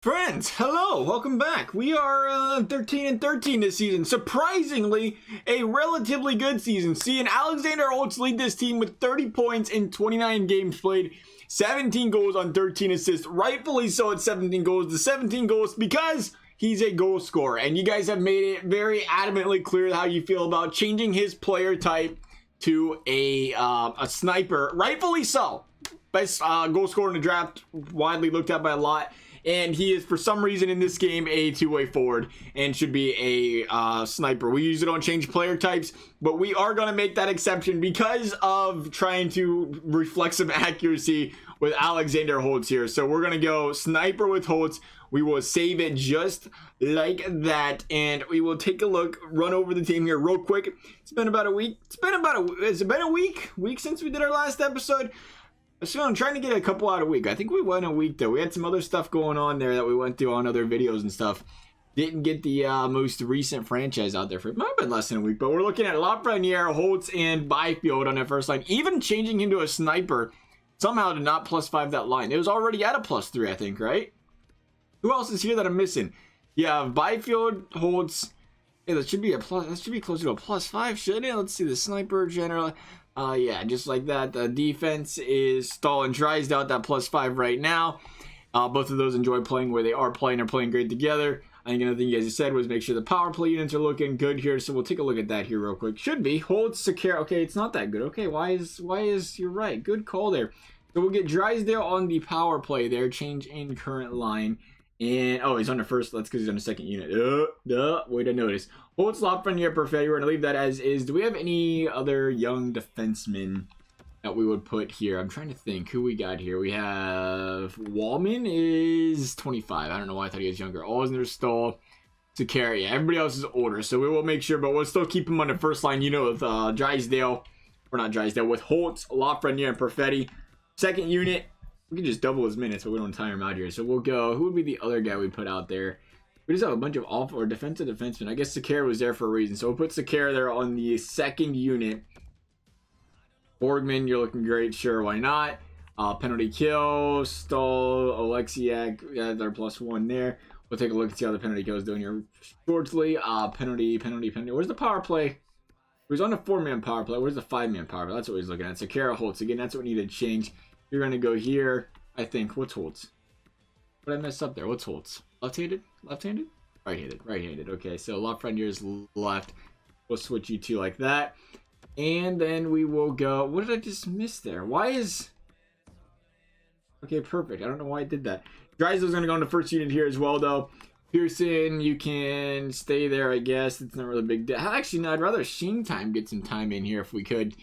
Friends, hello, welcome back. We are 13 and 13 this season. Surprisingly, a relatively good season. Seeing Alexander Holtz lead this team with 30 points in 29 games played, 17 goals on 13 assists. Rightfully so at 17 goals. The 17 goals because he's a goal scorer. And you guys have made it very adamantly clear how you feel about changing his player type to a sniper. Rightfully so. Best goal scorer in the draft, widely looked at by a lot. And he is, for some reason in this game, a two-way forward and should be a sniper. We usually don't change player types, but we are going to make that exception because of trying to reflect some accuracy with Alexander Holtz here. So we're going to go sniper with Holtz. We will save it just like that, and we will take a look, run over the team here real quick. It's been about a week. Has it been a week since we did our last episode? So I'm trying to get a couple out a week. I think we went a week though. We had some other stuff going on there that we went through on other videos and stuff. Didn't get the most recent franchise out there for it. Might have been less than a week, but we're looking at Lafreniere, Holtz, and Byfield on that first line. Even changing him to a sniper somehow did not +5 that line. It was already at a +3, I think, right? Who else is here that I'm missing? Yeah, Byfield, Holtz. Yeah, that should be a plus. That should be closer to a +5, shouldn't it? Let's see the sniper general. Yeah, just like that. The defense is Stahl Drysdale at that +5 right now. Both of those enjoy playing where they are playing. They're playing great together. I think another thing you guys said was make sure the power play units are looking good here. So we'll take a look at that here real quick. Should be. Holtz, Sakara. Okay, it's not that good. Okay, why is you're right. Good call there. So we'll get Drysdale on the power play there. Change in current line. And, oh, he's on the first. That's because he's on the second unit. Way to notice. Holtz, Lafreniere, Perfetti. We're going to leave that as is. Do we have any other young defensemen that we would put here? I'm trying to think who we got here. We have Wallman is 25. I don't know why I thought he was younger. Osner, Stahl, Sakara. Yeah, everybody else is older. So we will make sure, but we'll still keep him on the first line, you know, with Drysdale. Or not Drysdale, with Holtz, Lafreniere, and Perfetti. Second unit. We can just double his minutes, but we don't tire him out here. So we'll go. Who would be the other guy we put out there? We just have a bunch of off or defensive defensemen. I guess Sakara was there for a reason. So we'll put Sakara there on the second unit. Borgman, you're looking great. Sure, why not? Penalty kill. Stahl, Oleksiak. Yeah, they're +1 there. We'll take a look and see how the penalty kill is doing here shortly. Penalty. Where's the power play? He was on the 4-man power play. Where's the 5-man power play? That's what he's looking at. Sakara, Holtz. Again, that's what we need to change. You're going to go here, I think. What's Holtz? What did I mess up there? What's Holtz? Left-handed? Left-handed? Right-handed. Right-handed. Okay, so Lafreniere's left. We'll switch you two like that. And then we will go... What did I just miss there? Why is... Okay, perfect. I don't know why I did that. Drysdale's going to go in the first unit here as well, though. Pearson, you can stay there, I guess. It's not really a big deal. Actually, no, I'd rather Sheen Time get some time in here if we could.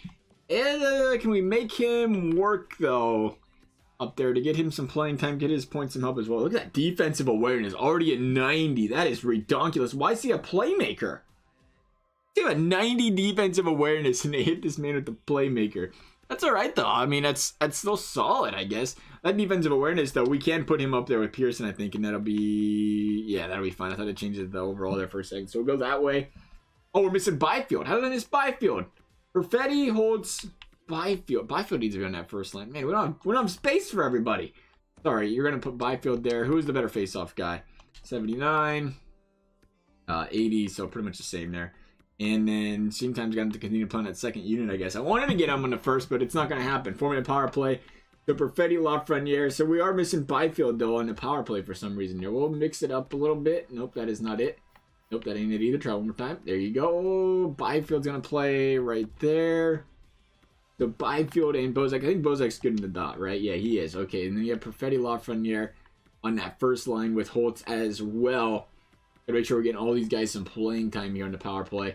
And can we make him work, though, up there to get him some playing time, get his points some help as well? Look at that defensive awareness, already at 90. That is ridiculous. Why is he a playmaker? He have a 90 defensive awareness, and they hit this man with the playmaker. That's all right, though. I mean, that's still solid, I guess. That defensive awareness, though, we can put him up there with Pearson, I think, and that'll be... Yeah, that'll be fine. I thought it changed the overall there for a second. So we'll go that way. Oh, we're missing Byfield. How did I miss Byfield? Perfetti, Holtz, Byfield. Byfield needs to be on that first line. Man, we don't have space for everybody. Sorry, you're going to put Byfield there. Who's the better face-off guy? 79, 80, so pretty much the same there. And then Seamtime's got to continue playing that second unit, I guess. I wanted to get him on the first, but it's not going to happen. 4-minute power play. The Perfetti, Lafreniere. So we are missing Byfield, though, on the power play for some reason here. We'll mix it up a little bit. Nope, that is not it. Nope, that ain't it either. Try one more time. There you go. Byfield's going to play right there. So Byfield and Bozak. I think Bozak's good in the dot, right? Yeah, he is. Okay, and then you have Perfetti, Lafreniere on that first line with Holtz as well. Gotta make sure we're getting all these guys some playing time here on the power play.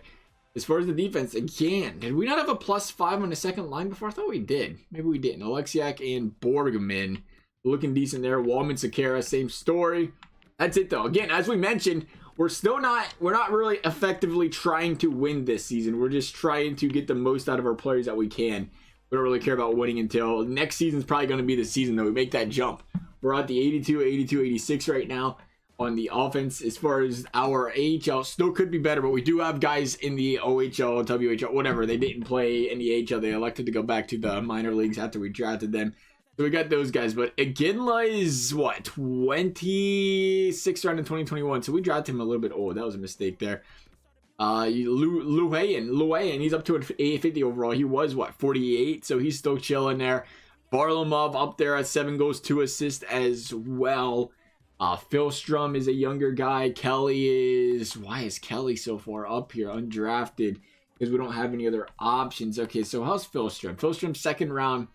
As far as the defense, again, did we not have a +5 on the second line before? I thought we did. Maybe we didn't. Oleksiak and Borgman looking decent there. Wallman, Sakara, same story. That's it, though. Again, as we mentioned, we're not really effectively trying to win this season. We're just trying to get the most out of our players that we can. We don't really care about winning until next season's probably going to be the season that we make that jump. We're at the 82, 82, 86 right now on the offense. As far as our AHL, still could be better, but we do have guys in the OHL, WHL, whatever. They didn't play in the AHL. They elected to go back to the minor leagues after we drafted them. So we got those guys, but Iginla is what, 26th round in 2021. So we drafted him a little bit old. That was a mistake there. Luayan, he's up to an 850 overall. He was what, 48, so he's still chilling there. Varlamov up there at 7 goals, 2 assists as well. Philstrom is a younger guy. Why is Kelly so far up here, undrafted? Because we don't have any other options. Okay, so how's Philstrom? Philstrom, 2nd round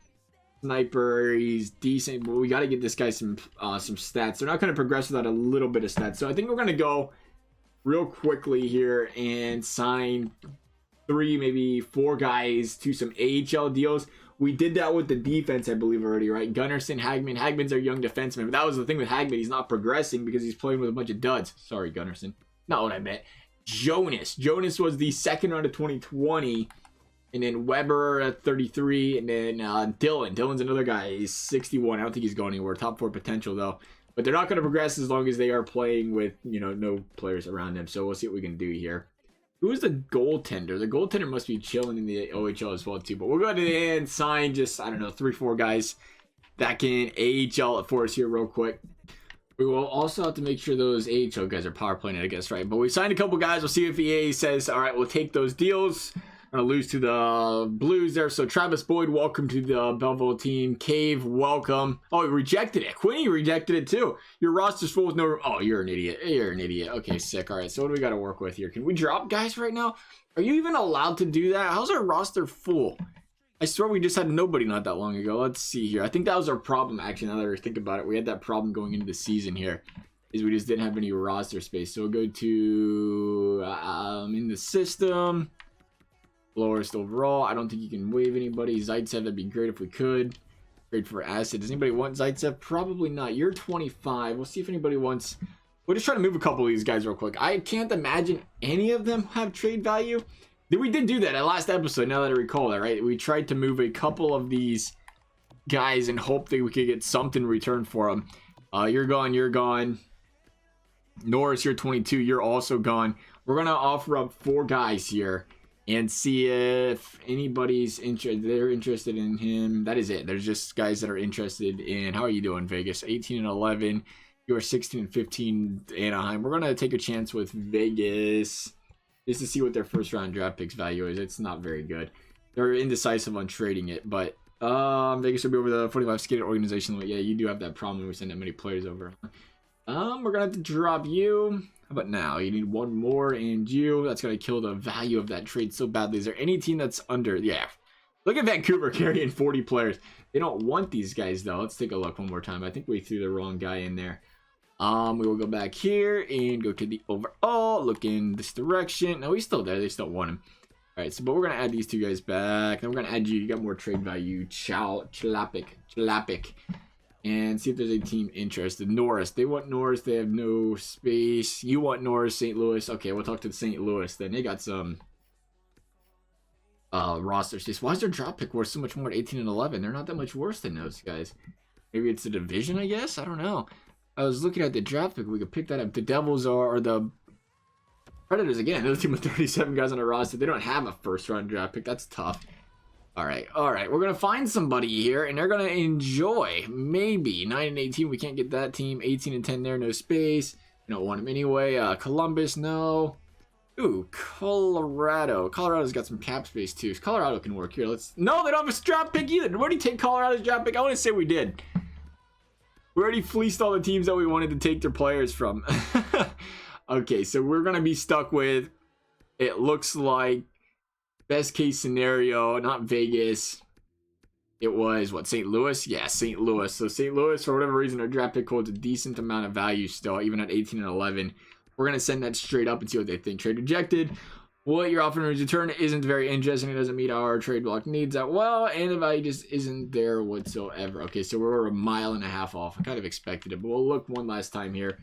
sniper. He's decent, but we got to get this guy some stats. They're not going to progress without a little bit of stats. So I think we're going to go real quickly here and sign 3, maybe 4 guys to some AHL deals. We did that with the defense, I believe, already, right? Gunnarsson, Hagman. Hagman's our young defenseman. But that was the thing with Hagman. He's not progressing because he's playing with a bunch of duds. Sorry, Gunnarsson. Not what I meant. Jonas was the 2nd round of 2020. And then Weber at 33. And then Dylan's another guy. He's 61. I don't think he's going anywhere. Top 4 potential, though. But they're not going to progress as long as they are playing with, no players around them. So we'll see what we can do here. Who is the goaltender? The goaltender must be chilling in the OHL as well, too. But we'll go ahead and sign just, 3-4 guys back in AHL for us here real quick. We will also have to make sure those AHL guys are power playing, I guess, right? But we signed a couple guys. We'll see if EA says, all right, we'll take those deals. I'm going to lose to the Blues there. So Travis Boyd, welcome to the Belleville team. Cave, welcome. Oh, he rejected it. Quinny rejected it too. Your roster's full with no... Oh, you're an idiot. You're an idiot. Okay, sick. All right, so what do we got to work with here? Can we drop guys right now? Are you even allowed to do that? How's our roster full? I swear we just had nobody not that long ago. Let's see here. I think that was our problem, actually, now that I think about it. We had that problem going into the season here, is we just didn't have any roster space. So we'll go to in the system. Lowest overall. I don't think you can waive anybody. Zaitsev, that'd be great if we could. Trade for asset. Does anybody want Zaitsev? Probably not. You're 25. We'll see if anybody wants... We'll just try to move a couple of these guys real quick. I can't imagine any of them have trade value. We did do that at last episode, now that I recall that, right? We tried to move a couple of these guys and hope that we could get something in return for them. You're gone. Norris, you're 22. You're also gone. We're going to offer up 4 guys here and see if anybody's they're interested in him. That is it. There's just guys that are interested in... How are you doing, Vegas? 18 and 11. You are 16 and 15, Anaheim. We're going to take a chance with Vegas just to see what their 1st round draft picks value is. It's not very good. They're indecisive on trading it, but Vegas will be over the 45 skated organization. Yeah, you do have that problem when we send that many players over. We're going to have to drop you. How about now? You need 1 more, and you. That's going to kill the value of that trade so badly. Is there any team that's under? Yeah. Look at Vancouver carrying 40 players. They don't want these guys, though. Let's take a look one more time. I think we threw the wrong guy in there. We will go back here and go to the overall. Look in this direction. No, he's still there. They still want him. All right, so but we're going to add these 2 guys back. And we're going to add you. You got more trade value. Chlapik. And see if there's a team interested. Norris. They want Norris. They have no space. You want Norris, St. Louis. Okay, we'll talk to St. Louis then. They got some roster space. Why is their drop pick worth so much more at 18 and 11? They're not that much worse than those guys. Maybe it's the division, I guess? I don't know. I was looking at the draft pick. We could pick that up. The Devils or the Predators, again, another team with 37 guys on the roster. They don't have a 1st round draft pick. That's tough. All right. We're going to find somebody here, and they're going to enjoy. Maybe 9 and 18. We can't get that team. 18 and 10 there. No space. You don't want them anyway. Columbus, no. Ooh, Colorado. Colorado's got some cap space, too. Colorado can work here. No, they don't have a draft pick either. Did we already take Colorado's draft pick? I want to say we did. We already fleeced all the teams that we wanted to take their players from. Okay, so we're going to be stuck with, it looks like, best case scenario, not Vegas. It was, what, St. Louis? Yeah, St. Louis. So St. Louis, for whatever reason, our draft pick holds a decent amount of value still, even at 18 and 11. We're going to send that straight up and see what they think. Trade rejected. What you're offering in return isn't very interesting. It doesn't meet our trade block needs that well, and the value just isn't there whatsoever. Okay, so we're 1.5 miles off. I kind of expected it, but we'll look one last time here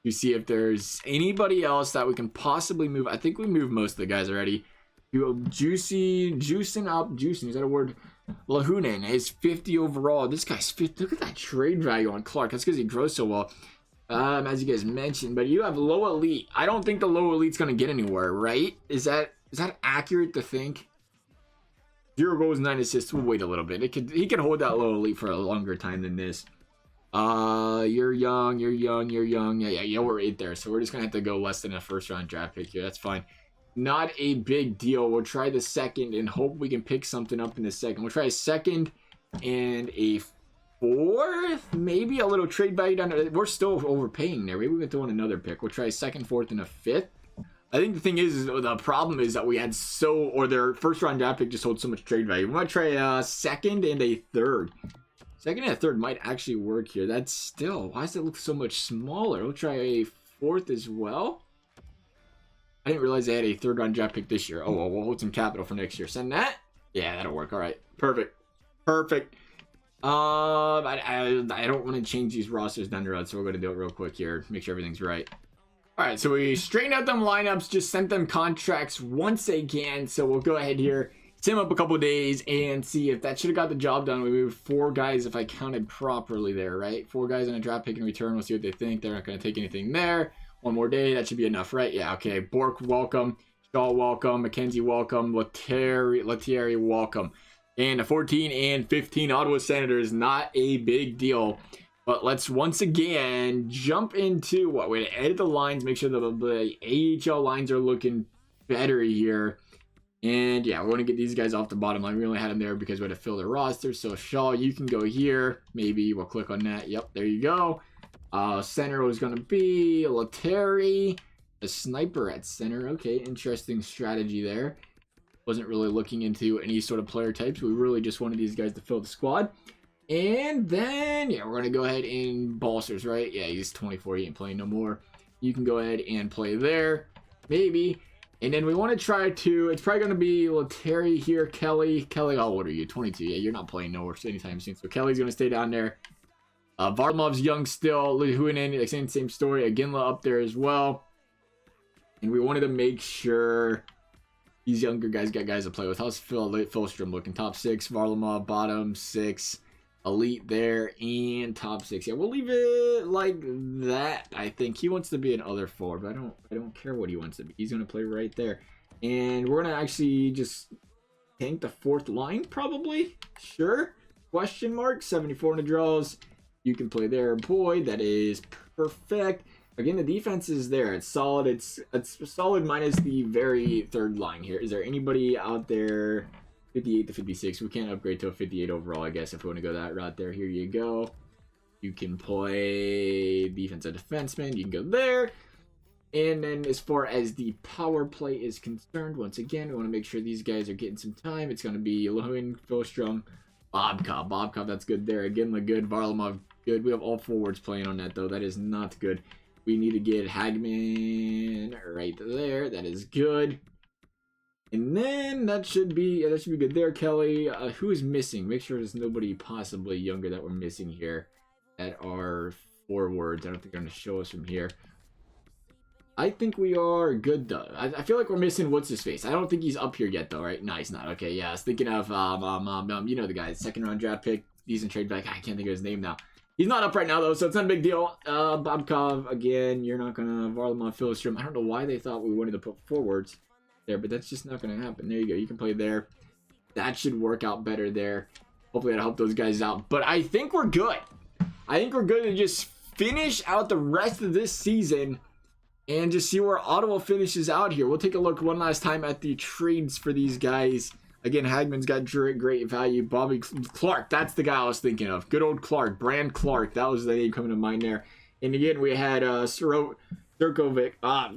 to see if there's anybody else that we can possibly move. I think we moved most of the guys already. Juicing, is that a word? Lahunen is 50 overall. This guy's 50. Look at that trade value on Clark. That's because he grows so well. As you guys mentioned, but you have low elite. I don't think the low elite's going to get anywhere, right? Is that accurate to think? 0 goals, 9 assists. We'll wait a little bit. He can hold that low elite for a longer time than this. You're young. Yeah, we're 8 there. So we're just gonna have to go less than a first round draft pick here. That's fine. Not a big deal. We'll try the second and hope we can pick something up in the second. We'll try a second and a 4th. Maybe a little trade value down there. We're still overpaying there. Maybe we can throw in another pick. We'll try a second, 4th, and a 5th. I think the thing is the problem is that we had their first round draft pick just holds so much trade value. We might try a second and a 3rd. Second and a 3rd might actually work here. That's still, why does it look so much smaller? We'll try a 4th as well. I didn't realize they had a 3rd round draft pick this year. Oh, well, we'll hold some capital for next year. Send that. Yeah, that'll work. All right, perfect. I don't want to change these rosters down the road, so we're going to do it real quick here. Make sure everything's right. All right, so we straightened out them lineups, just sent them contracts once again. So we'll go ahead here, sim up a couple of days, and see if that should have got the job done. We moved 4 guys if I counted properly there, right? 4 guys on a draft pick in return. We'll see what they think. They're not going to take anything there. 1 more day, that should be enough, right? Yeah, okay. Bork, welcome. Shaw, welcome. McKenzie, welcome. Lettieri, welcome. And a 14 and 15 Ottawa Senators, not a big deal. But let's once again jump into what? We're going to edit the lines, make sure the AHL lines are looking better here. And yeah, we want to get these guys off the bottom line. We only had them there because we had to fill their roster. So Shaw, you can go here. Maybe we'll click on that. Yep, there you go. Center was going to be Lettieri, a sniper at center. Okay, interesting strategy there. Wasn't really looking into any sort of player types. We really just wanted these guys to fill the squad. And then, yeah, we're going to go ahead and Balsers, right? Yeah, he's 24. He ain't playing no more. You can go ahead and play there. Maybe. And then we want to try to, it's probably going to be Lettieri here. Kelly, how old are you? 22. Yeah, you're not playing nowhere anytime soon. So Kelly's going to stay down there. Varlamov's young still. Lihuinen, same story. Aginla up there as well. And we wanted to make sure these younger guys got guys to play with. How's Philstrom looking? Top 6. Varlamov, bottom 6. Elite there. And top 6. Yeah, we'll leave it like that. I think he wants to be an other forward, but I don't care what he wants to be. He's going to play right there. And we're going to actually just tank the 4th line, probably. Sure. Question mark. 74 in the draws. You can play there. Boy, that is perfect. Again, the defense is there. It's solid. It's solid minus the very 3rd line here. Is there anybody out there? 58 to 56. We can't upgrade to a 58 overall, I guess, if we want to go that route there. Here you go. You can play defensive defenseman. You can go there. And then as far as the power play is concerned, once again, we want to make sure these guys are getting some time. It's going to be Lewin, Philstrom, Bobkov, that's good there. Again, look good. Varlamov, good. We have all forwards playing on that, though. That is not good. We need to get Hagman right there. That is good. And then that should be good there, Kelly. Who is missing? Make sure there's nobody possibly younger that we're missing here at our forwards. I don't think they're going to show us from here. I think we are good, though. I feel like we're missing what's-his-face. I don't think he's up here yet, though, right? No, he's not. Okay, yeah. I was thinking of, you know the guy. 2nd round draft pick. Decent trade back. I can't think of his name now. He's not up right now, though, so it's not a big deal. Bobkov, again, you're not going to Varlamov, Philstrom. I don't know why they thought we wanted to put forwards there, but that's just not going to happen. There you go. You can play there. That should work out better there. Hopefully that'll help those guys out. But I think we're good. I think we're good to just finish out the rest of this season and just see where Ottawa finishes out here. We'll take a look one last time at the trades for these guys. Again, Hagman's got great value. Bobby Clark, that's the guy I was thinking of. Good old Clark, Brand Clark. That was the name coming to mind there. And again, we had Surkovic.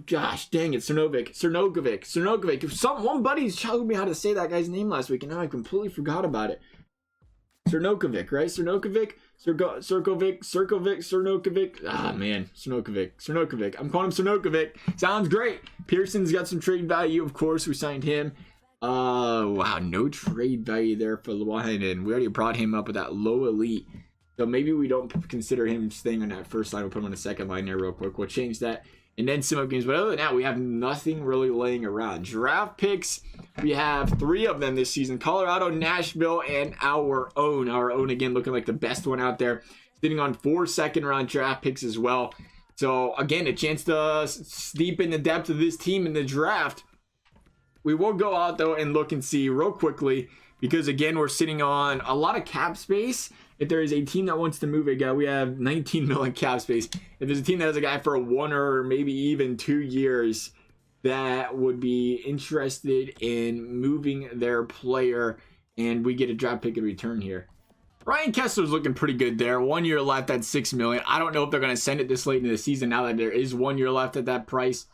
Gosh, dang it, Cernogovic. If one buddy showed me how to say that guy's name last week, and now I completely forgot about it. Cernogovic, right? Cernogovic. Ah, man, Cernogovic. I'm calling him Cernogovic. Sounds great. Pearson's got some trade value, of course. We signed him. Wow, no trade value there for Luainen. We already brought him up with that low elite. So maybe we don't consider him staying on that first line. We'll put him on the 2nd line there real quick. We'll change that. And then sim up games. But other than that, we have nothing really laying around. Draft picks, we have 3 of them this season. Colorado, Nashville, and our own. Our own, again, looking like the best one out there. Sitting on 4 second-round draft picks as well. So, again, a chance to deepen the depth of this team in the draft. We will go out, though, and look and see real quickly because again, we're sitting on a lot of cap space. If there is a team that wants to move a guy, we have 19 million cap space. If there's a team that has a guy for 1 or maybe even 2 years that would be interested in moving their player, and we get a draft pick in return here. Ryan Kessler's looking pretty good there. 1 year left at $6 million. I don't know if they're going to send it this late in the season now that there is 1 year left at that price.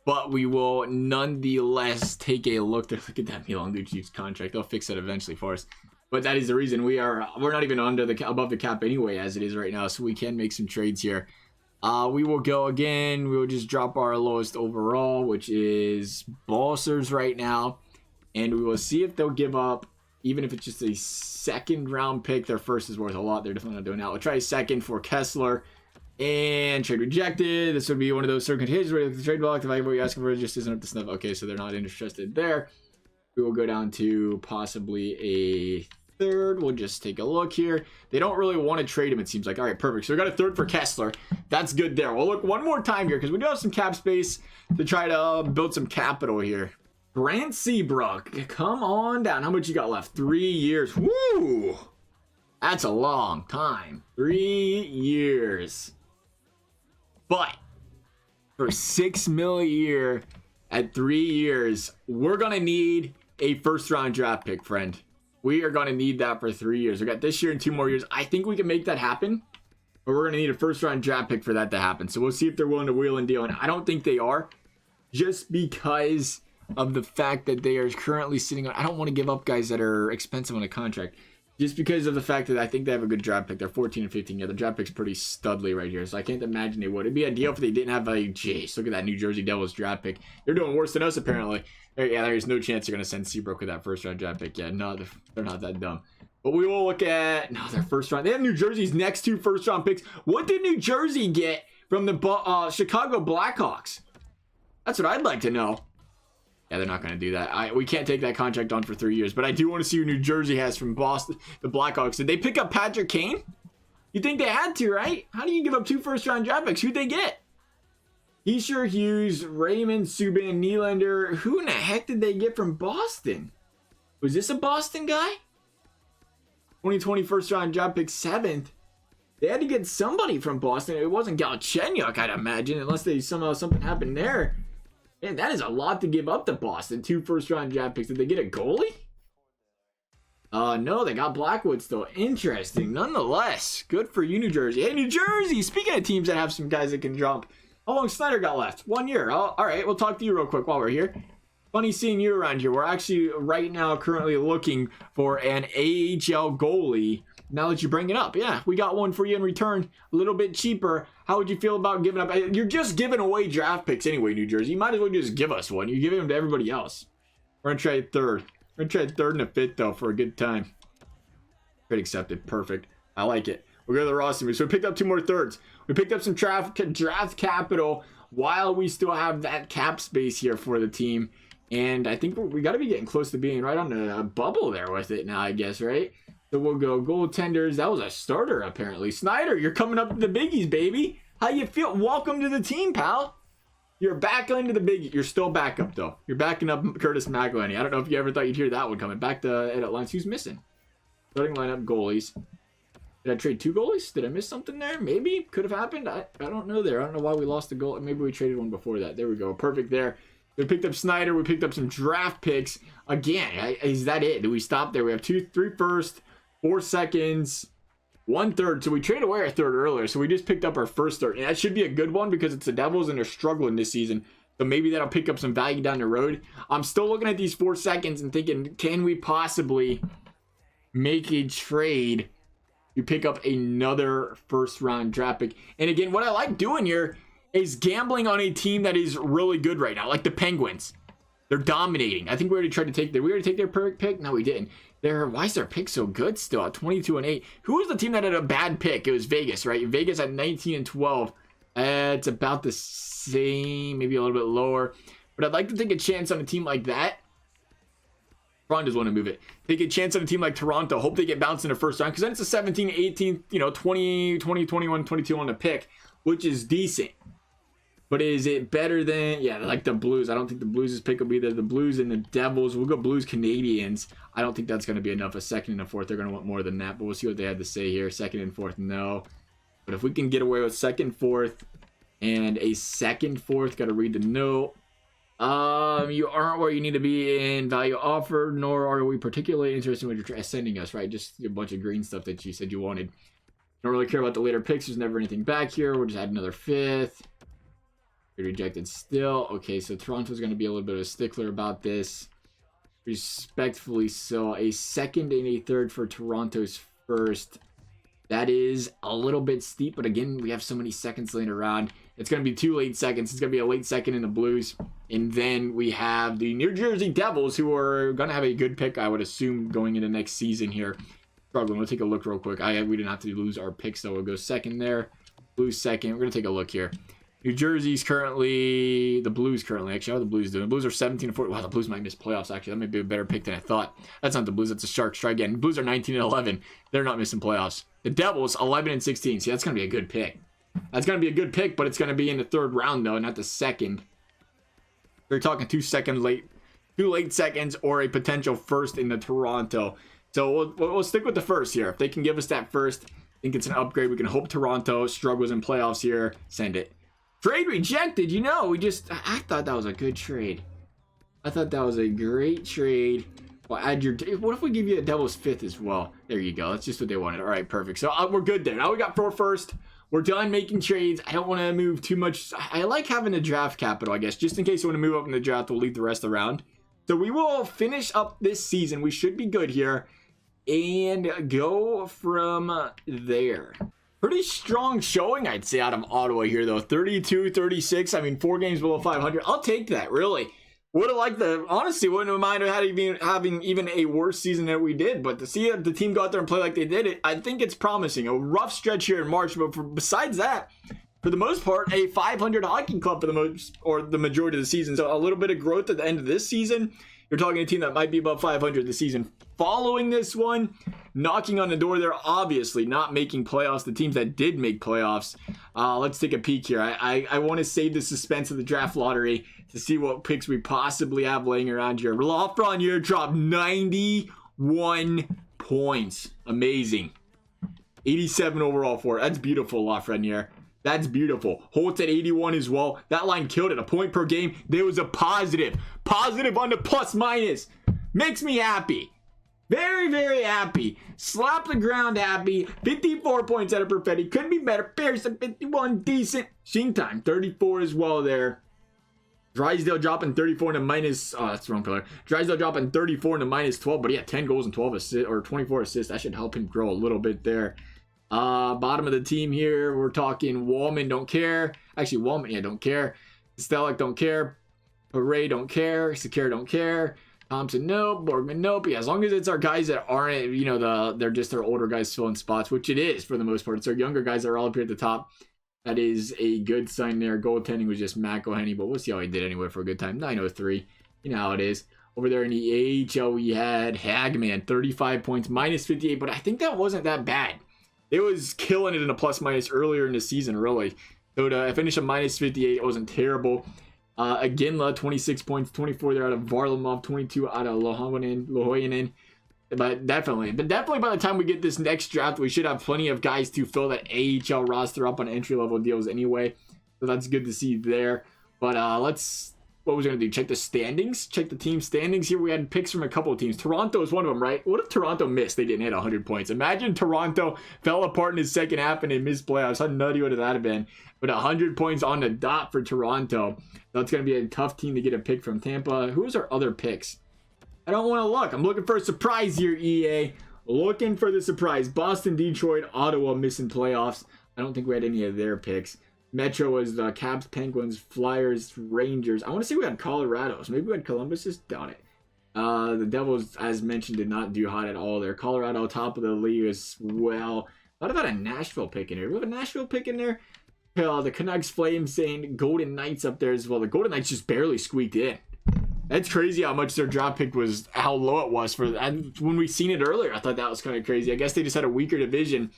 But we will nonetheless take a look there. Look at that Milan Lucic's contract. They'll fix that eventually for us. But that is the reason we're not even above the cap anyway as it is right now. So we can make some trades here. We will go again. We will just drop our lowest overall, which is Balsers right now. And we will see if they'll give up, even if it's just a second round pick. Their first is worth a lot. They're definitely not doing that. We'll try a second for Kessler. And trade rejected. This would be one of those circumstances where the trade block, the value what you're asking for just isn't up to snuff. Okay, so they're not interested there. We will go down to possibly a third. We'll just take a look here. They don't really want to trade him, it seems like. All right, perfect. So we got a third for Kessler. That's good there. We'll look one more time here because we do have some cap space to try to build some capital here. Brant Seabrook, come on down. How much you got left? 3 years. Woo! That's a long time. 3 years. But for $6 million a year at 3 years, we're going to need a first-round draft pick, friend. We are going to need that for 3 years. We got this year and 2 more years. I think we can make that happen, but we're going to need a first-round draft pick for that to happen. So we'll see if they're willing to wheel and deal, and I don't think they are, just because of the fact that they are currently sitting on... I don't want to give up guys that are expensive on a contract. Just because of the fact that I think they have a good draft pick. They're 14 and 15. Yeah, the draft pick's pretty studly right here. So I can't imagine they would. It'd be ideal if they didn't have a Jace. Look at that New Jersey Devils draft pick. They're doing worse than us, apparently. Yeah, there's no chance they're going to send Seabrook with that first round draft pick. Yeah, no, they're not that dumb. But we will look at... No, their first round. They have New Jersey's next 2 first round picks. What did New Jersey get from the Chicago Blackhawks? That's what I'd like to know. Yeah, they're not going to do that. We can't take that contract on for 3 years. But I do want to see who New Jersey has from Boston, the Blackhawks. Did they pick up Patrick Kane? You think they had to, right? How do you give up 2 first-round draft picks? Who'd they get? Heischer, Hughes, Raymond, Subban, Nylander. Who in the heck did they get from Boston? Was this a Boston guy? 2020 first-round draft pick 7th. They had to get somebody from Boston. It wasn't Galchenyuk, I'd imagine, unless somehow something happened there. Man, that is a lot to give up to Boston. 2 first-round draft picks. Did they get a goalie? No, they got Blackwood still. Interesting. Nonetheless, good for you, New Jersey. Hey, New Jersey! Speaking of teams that have some guys that can jump, how long Snyder got left? 1 year. Oh, all right, we'll talk to you real quick while we're here. Funny seeing you around here. We're actually right now currently looking for an AHL goalie. Now that you bring it up, yeah, we got one for you in return, a little bit cheaper. How would you feel about giving up? You're just giving away draft picks anyway, New Jersey. You might as well just give us one. You're giving them to everybody else. We're gonna trade third. We're gonna trade third and a fifth though for a good time. Trade accepted. Perfect. I like it. We'll go to the roster. So we picked up 2 more thirds. We picked up some draft capital while we still have that cap space here for the team. And I think we got to be getting close to being right on the bubble there with it now, I guess, right? So we'll go goaltenders. That was a starter, apparently. Snyder, you're coming up to the biggies, baby. How you feel? Welcome to the team, pal. You're back into the biggie. You're still back up, though. You're backing up Curtis McElhinney. I don't know if you ever thought you'd hear that one coming. Back to edit lines. Who's missing? Starting lineup, goalies. Did I trade 2 goalies? Did I miss something there? Maybe. Could have happened. I don't know there. I don't know why we lost the goal. Maybe we traded one before that. There we go. Perfect there. We picked up Snyder. We picked up some draft picks. Again, is that it? Do we stop there? We have 3 first, 4 seconds, 1 third. So we traded away our third earlier. So we just picked up our first third. And that should be a good one because it's the Devils and they're struggling this season. So maybe that'll pick up some value down the road. I'm still looking at these 4 seconds and thinking, can we possibly make a trade to pick up another first round draft pick? And again, what I like doing here is gambling on a team that is really good right now, like the Penguins. They're dominating. I think we already tried to take their... We already take their perfect pick? No, we didn't. Why is their pick so good still at 22 and 8? Who was the team that had a bad pick? It was Vegas, right? Vegas at 19 and 12. It's about the same, maybe a little bit lower. But I'd like to take a chance on a team like that. Ron does want to move it. Take a chance on a team like Toronto. Hope they get bounced in the first round. Because then it's a 17, 18, 20, 21, 22 on the pick. Which is decent. But is it better than, yeah, like the Blues? I don't think the Blues' pick will be there. The Blues and the Devils. We'll go Blues Canadians. I don't think that's going to be enough. A second and a fourth. They're going to want more than that. But we'll see what they had to say here. Second and fourth, no. But if we can get away with second, fourth, and a second, fourth, got to read the note. You aren't where you need to be in value offered, nor are we particularly interested in what you're sending us, right? Just a bunch of green stuff that you said you wanted. Don't really care about the later picks. There's never anything back here. We'll just add another fifth. Rejected still. Okay, so Toronto's going to be a little bit of a stickler about this. Respectfully so. A second and a third for Toronto's first. That is a little bit steep, but again, we have so many seconds laying around. It's going to be 2 late seconds. It's going to be a late second in the Blues. And then we have the New Jersey Devils, who are going to have a good pick, I would assume, going into next season here. Struggling. We'll take a look real quick. We didn't have to lose our picks, so we'll go second there. Blues second. We're going to take a look here. New Jersey's currently, the Blues currently, actually, how are the Blues doing? The Blues are 17-40. Wow, the Blues might miss playoffs, actually. That might be a better pick than I thought. That's not the Blues, that's the Sharks. Try again. The Blues are 19-11. They're not missing playoffs. The Devils, 11-16. See, that's going to be a good pick. That's going to be a good pick, but it's going to be in the third round, though, not the second. They're talking 2 late seconds or a potential first in the Toronto. So we'll stick with the first here. If they can give us that first, I think it's an upgrade. We can hope Toronto struggles in playoffs here. Send it. Trade rejected. You know, I thought that was a good trade. I thought that was a great trade. Well, add your, what if we give you a Devil's fifth as well? There you go. That's just what they wanted. All right, perfect. So we're good there. Now we got 4 first. We're done making trades. I don't want to move too much. I like having the draft capital, I guess, just in case you want to move up in the draft. We'll leave the rest around. So we will finish up this season. We should be good here and go from there. Pretty strong showing, I'd say, out of Ottawa here, though. 32-36. I mean, 4 games below 500. I'll take that, really. Would have liked honestly, wouldn't have minded having even a worse season than we did. But to see the team go out there and play like they did, I think it's promising. A rough stretch here in March, but besides that, for the most part, a 500 hockey club for the majority of the season. So a little bit of growth at the end of this season. You're talking a team that might be above 500 this season. Following this one, knocking on the door there, obviously not making playoffs. The teams that did make playoffs. Let's take a peek here. I want to save the suspense of the draft lottery to see what picks we possibly have laying around here. Lafreniere dropped 91 points. Amazing. 87 overall for it. That's beautiful, Lafreniere. That's beautiful. Holtz at 81 as well. That line killed it. A point per game. There was a positive. Positive on the plus minus. Makes me happy. Very, very happy. Slap the ground happy. 54 points out of Perfetti. Could be better. Pearson 51. Decent. Sheen time 34 as well there. Drysdale dropping 34 to minus. Oh, that's the wrong color. Drysdale dropping 34 to minus 12. But he had 10 goals and 12 assists or 24 assists. That should help him grow a little bit there. Bottom of the team here, we're talking Wallman, don't care. Actually, Wallman, yeah, don't care. Stellick, don't care. Paray, don't care. Secure, don't care. Thompson, nope. Borgman, nope. Yeah, as long as it's our guys that aren't, you know, they're just their older guys filling spots, which it is for the most part. It's our younger guys that are all up here at the top. That is a good sign there. Goaltending was just Matt O'Henny, but we'll see how he did anyway for a good time. 903. You know how it is. Over there in the AHL, we had Hagman, 35 points, minus 58, but I think that wasn't that bad. It was killing it in a plus-minus earlier in the season, really. So to finish a minus 58, it wasn't terrible. Aginla, 26 points, 24 there out of Varlamov, 22 out of Lohoinen. But definitely by the time we get this next draft, we should have plenty of guys to fill that AHL roster up on entry-level deals anyway. So that's good to see there. But what was I going to do? Check the standings? Check the team standings here. We had picks from a couple of teams. Toronto is one of them, right? What if Toronto missed? They didn't hit 100 points. Imagine Toronto fell apart in his second half and they missed playoffs. How nutty would that have been? But 100 points on the dot for Toronto. That's going to be a tough team to get a pick from. Tampa. Who's our other picks? I don't want to look. I'm looking for a surprise here, EA. Looking for the surprise. Boston, Detroit, Ottawa missing playoffs. I don't think we had any of their picks. Metro was the Caps, Penguins, Flyers, Rangers. I want to say we had Colorado. So maybe we had Columbus. Just doubt it. The Devils, as mentioned, did not do hot at all there. Colorado, top of the league as well. Thought about a Nashville pick in here. Do we have a Nashville pick in there? The Canucks, Flames, saying Golden Knights up there as well. The Golden Knights just barely squeaked in. That's crazy how much their draft pick was, how low it was for. And when we seen it earlier, I thought that was kind of crazy. I guess they just had a weaker division.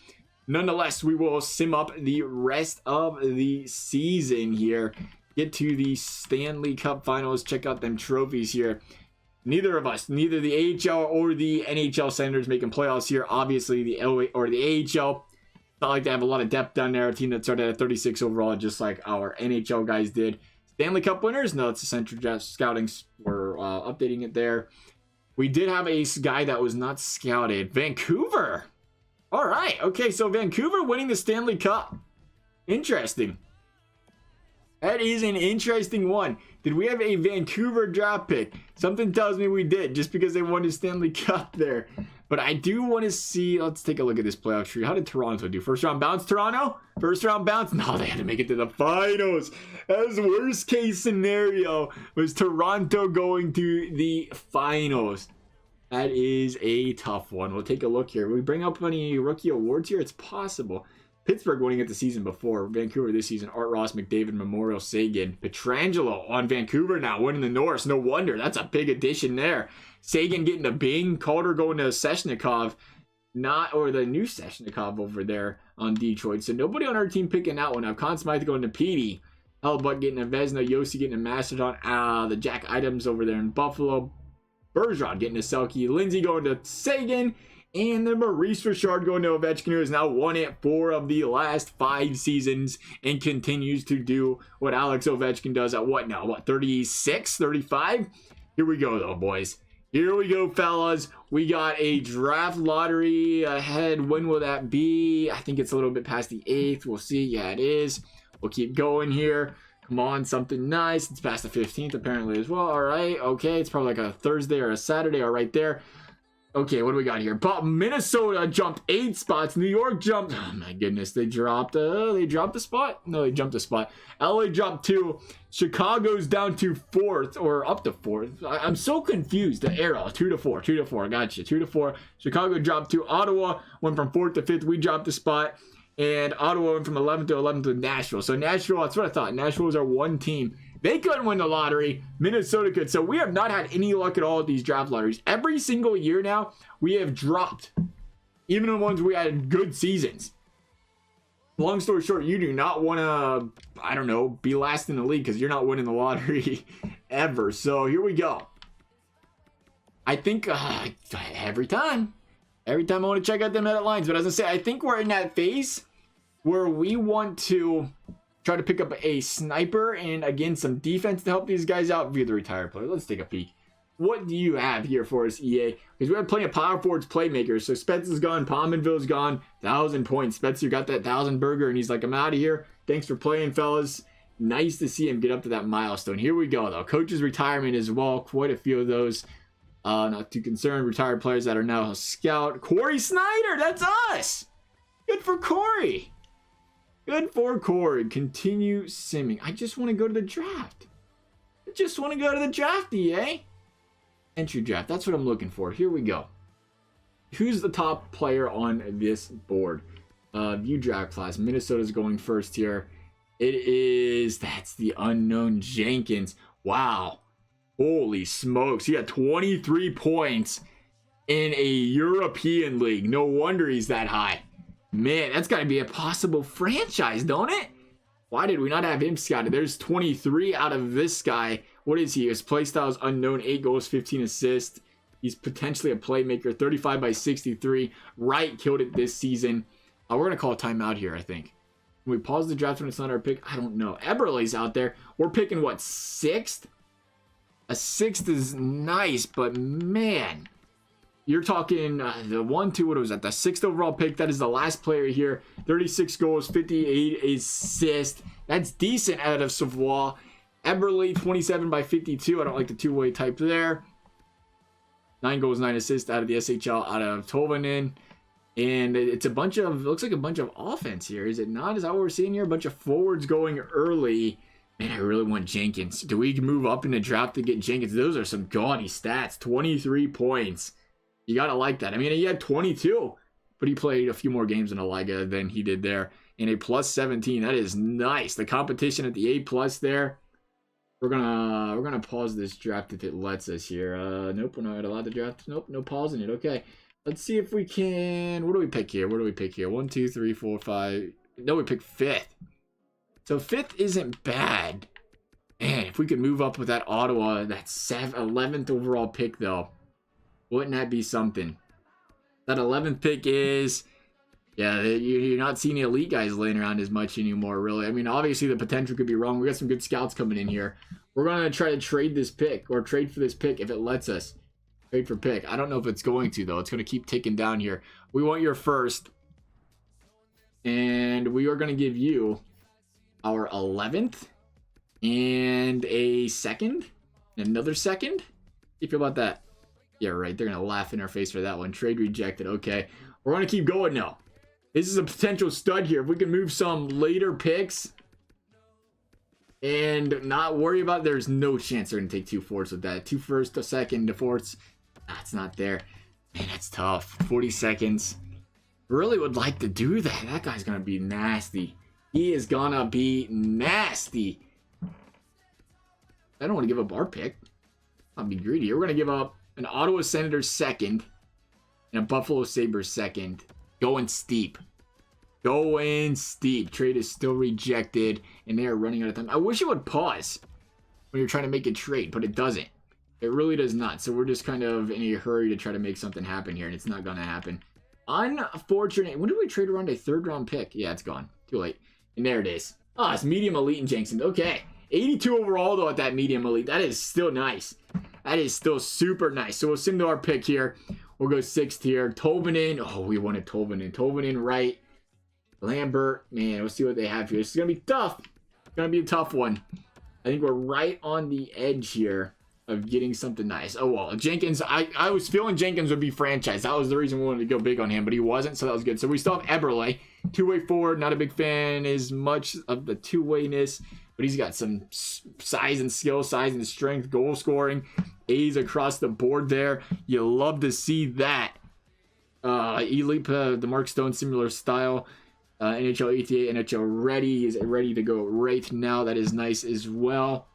Nonetheless, we will sim up the rest of the season here. get to the Stanley Cup Finals. Check out them trophies here. Neither of us, neither the AHL or the NHL Senators making playoffs here. Obviously, the LA or the AHL. Not like they have a lot of depth down there. A team that started at 36 overall, just like our NHL guys did. Stanley Cup winners? No, it's the Central Draft Scouting. We're updating it there. We did have a guy that was not scouted. Vancouver. All right. Okay, so Vancouver winning the Stanley Cup. Interesting. That is an interesting one. Did we have a Vancouver draft pick? Something tells me we did, just because they won the Stanley Cup there. But I do want to see, let's take a look at this playoff tree. How did Toronto do? First round bounce, Toronto? First round bounce? No, they had to make it to the finals. That was worst case scenario, was Toronto going to the finals. That is a tough one. We'll take a look here. Will we bring up any rookie awards here? It's possible. Pittsburgh winning it the season before. Vancouver this season. Art Ross, McDavid, Memorial, Sagan. Pietrangelo on Vancouver now, winning the Norris. No wonder. That's a big addition there. Sagan getting the Bing. Calder going to Svechnikov. Or the new Svechnikov over there on Detroit. So nobody on our team picking that one up. Conn Smythe going to Petey. Hellbutt getting a Vezina. Yossi getting a Mastodon. The Jack Items over there in Buffalo. Bergeron getting a Selke. Lindsay going to Sagan. And then Maurice Richard going to Ovechkin, who has now won it 4 of the last 5 seasons and continues to do what Alex Ovechkin does at what now? What, 36, 35? Here we go, though, boys. Here we go, fellas. We got a draft lottery ahead. When will that be? I think it's a little bit past the 8th. We'll see. Yeah, it is. We'll keep going here. Come on, something nice. It's past the 15th, apparently, as well. All right. Okay, it's probably like a Thursday or a Saturday. All right, there. Okay, what do we got here? But Minnesota jumped 8 spots. New York jumped. Oh my goodness, they dropped. They dropped a spot. No, they jumped a spot. LA dropped 2. Chicago's down to 4th or up to 4th. I'm so confused. The arrow 2 to 4, 2 to 4. Gotcha. 2 to 4. Chicago dropped 2. Ottawa went from 4th to 5th. We dropped a spot, and Ottawa went from 11th to 11th to Nashville. So Nashville, that's what I thought. Nashville was our one team. They couldn't win the lottery. Minnesota could. So we have not had any luck at all at these draft lotteries. Every single year now, we have dropped. Even the ones we had good seasons. Long story short, you do not want to, I don't know, be last in the league because you're not winning the lottery ever. So here we go. I think every time I want to check out them edit lines. But as I say, I think we're in that phase where we want to try to pick up a sniper and, again, some defense to help these guys out via the retired player. Let's take a peek. What do you have here for us, EA? Because we have plenty of power forwards playmakers. So Spets is gone. Pominville's gone. 1,000 points. Spetzer got that 1,000 burger, and he's like, I'm out of here. Thanks for playing, fellas. Nice to see him get up to that milestone. Here we go, though. Coach's retirement as well. Quite a few of those. Not too concerned. Retired players that are now a scout. Corey Snyder, that's us. Good for Corey. Good for Corey. Continue simming. I just want to go to the draft. EA. Entry draft. That's what I'm looking for. Here we go. Who's the top player on this board? View draft class. Minnesota's going first here. That's the unknown Jenkins. Wow. Holy smokes. He had 23 points in a European league. No wonder he's that high. Man, that's got to be a possible franchise, don't it? Why did we not have him scouted? There's 23 out of this guy. What is he? His play style is unknown. 8 goals, 15 assists. He's potentially a playmaker. 35 by 63. Wright killed it this season. We're going to call a timeout here, I think. Can we pause the draft when it's not our pick? I don't know. Eberle's out there. We're picking, what, 6th? A 6th is nice, but man, you're talking the 1, 2, what was that? The 6th overall pick. That is the last player here. 36 goals, 58 assists. That's decent out of Savoie. Eberle, 27 by 52. I don't like the two-way type there. 9 goals, 9 assists out of the SHL, out of Tolvanen. And it's a bunch of, looks like a bunch of offense here. Is it not? Is that what we're seeing here? A bunch of forwards going early. Man, I really want Jenkins. Do we move up in the draft to get Jenkins? Those are some gaudy stats. 23 points. You got to like that. I mean, he had 22, but he played a few more games in a Liga than he did there. And a plus 17. That is nice. The competition at the A plus there. We're gonna pause this draft if it lets us here. Nope, we're not allowed to draft. Nope, no pausing it. Okay. Let's see if we can. What do we pick here? 1, 2, 3, 4, 5. No, we picked 5th. So 5th isn't bad. if we could move up with that Ottawa, that 11th overall pick, though, wouldn't that be something? That 11th pick is, yeah, you're not seeing the elite guys laying around as much anymore, really. I mean, obviously the potential could be wrong. We got some good scouts coming in here. We're going to try to trade this pick, or trade for this pick if it lets us. Trade for pick. I don't know if it's going to, though. It's going to keep ticking down here. We want your first, and we are going to give you our 11th and a second, and another second. How do you feel about that? Yeah, right. They're going to laugh in our face for that one. Trade rejected. Okay. We're going to keep going now. This is a potential stud here. If we can move some later picks and not worry about it, there's no chance they're going to take 2 fourths with that. 2 firsts, a second, 2 fourths. That's not there. Man, that's tough. 40 seconds. Really would like to do that. That guy's going to be nasty. He is going to be nasty. I don't want to give up our pick. I'll be greedy. We're going to give up an Ottawa Senators second and a Buffalo Sabres second. Going steep. Going steep. Trade is still rejected, and they are running out of time. I wish it would pause when you're trying to make a trade, but it doesn't. It really does not. So we're just kind of in a hurry to try to make something happen here, and it's not going to happen. Unfortunate. When did we trade around a 3rd round pick? Yeah, it's gone. Too late. And there it is. Oh, it's medium elite and Jenkins. Okay. 82 overall, though, at that medium elite. That is still nice. That is still super nice. So we'll send to our pick here. We'll go 6th here. Tolvanen. Oh, we wanted Tolvanen. Tolvanen right. Lambert. Man, we'll see what they have here. This is going to be tough. It's going to be a tough one. I think we're right on the edge here of getting something nice. Oh, well, Jenkins. I was feeling Jenkins would be franchised. That was the reason we wanted to go big on him, but he wasn't, so that was good. So we still have Eberle. 2-way forward. Not a big fan as much of the two-wayness, but he's got some size and skill, size and strength, goal scoring, A's across the board there. You love to see that. Elite, the Mark Stone similar style. NHL ETA, NHL ready. He's ready to go right now. That is nice as well.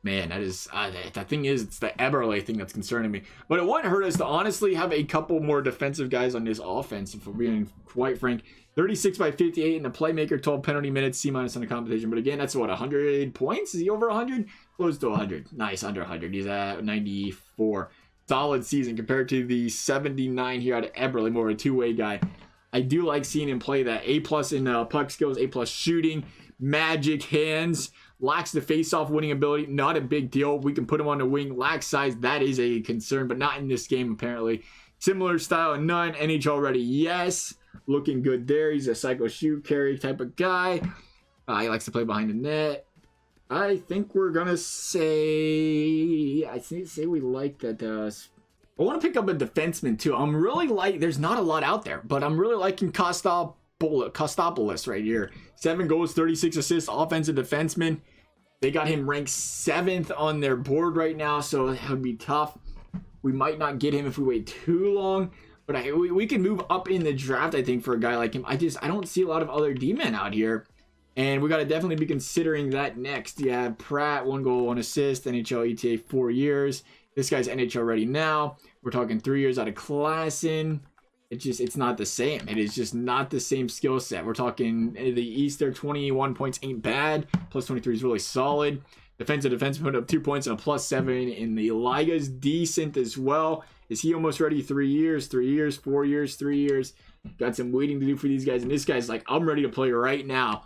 Man, that is, the thing is, it's the Eberle thing that's concerning me. But it wouldn't hurt us to honestly have a couple more defensive guys on this offense, if we're being quite frank. 36 by 58 in the playmaker, 12 penalty minutes, C- on the competition. But again, that's what, 100 points? Is he over 100? Close to 100. Nice, under 100. He's at 94. Solid season compared to the 79 here out of Eberle, more of a two-way guy. I do like seeing him play that. A+ in puck skills, A+ shooting, magic hands, lacks the face-off winning ability. Not a big deal. We can put him on the wing. Lacks size. That is a concern, but not in this game apparently. Similar style, none. NHL ready, yes. Looking good there. He's a psycho shoot carry type of guy. He likes to play behind the net. I think we're gonna say we like that. I want to pick up a defenseman too. I'm really there's not a lot out there, but I'm really liking Kostopoulos right here. 7 goals, 36 assists, offensive defenseman. They got him ranked 7th on their board right now, so that would be tough. We might not get him if we wait too long, but we can move up in the draft, I think, for a guy like him. I don't see a lot of other D-men out here, and we got to definitely be considering that next. Yeah, Pratt, 1 goal, 1 assist, NHL ETA 4 years. This guy's NHL ready now. We're talking 3 years out of Klassen. It's not the same. It is just not the same skill set. We're talking the Easter 21 points ain't bad. Plus 23 is really solid. Defensive defense put up 2 points and a +7 in the Liga's decent as well. Is he almost ready? 3 years, 3 years, 4 years, 3 years. Got some waiting to do for these guys. And this guy's like, I'm ready to play right now.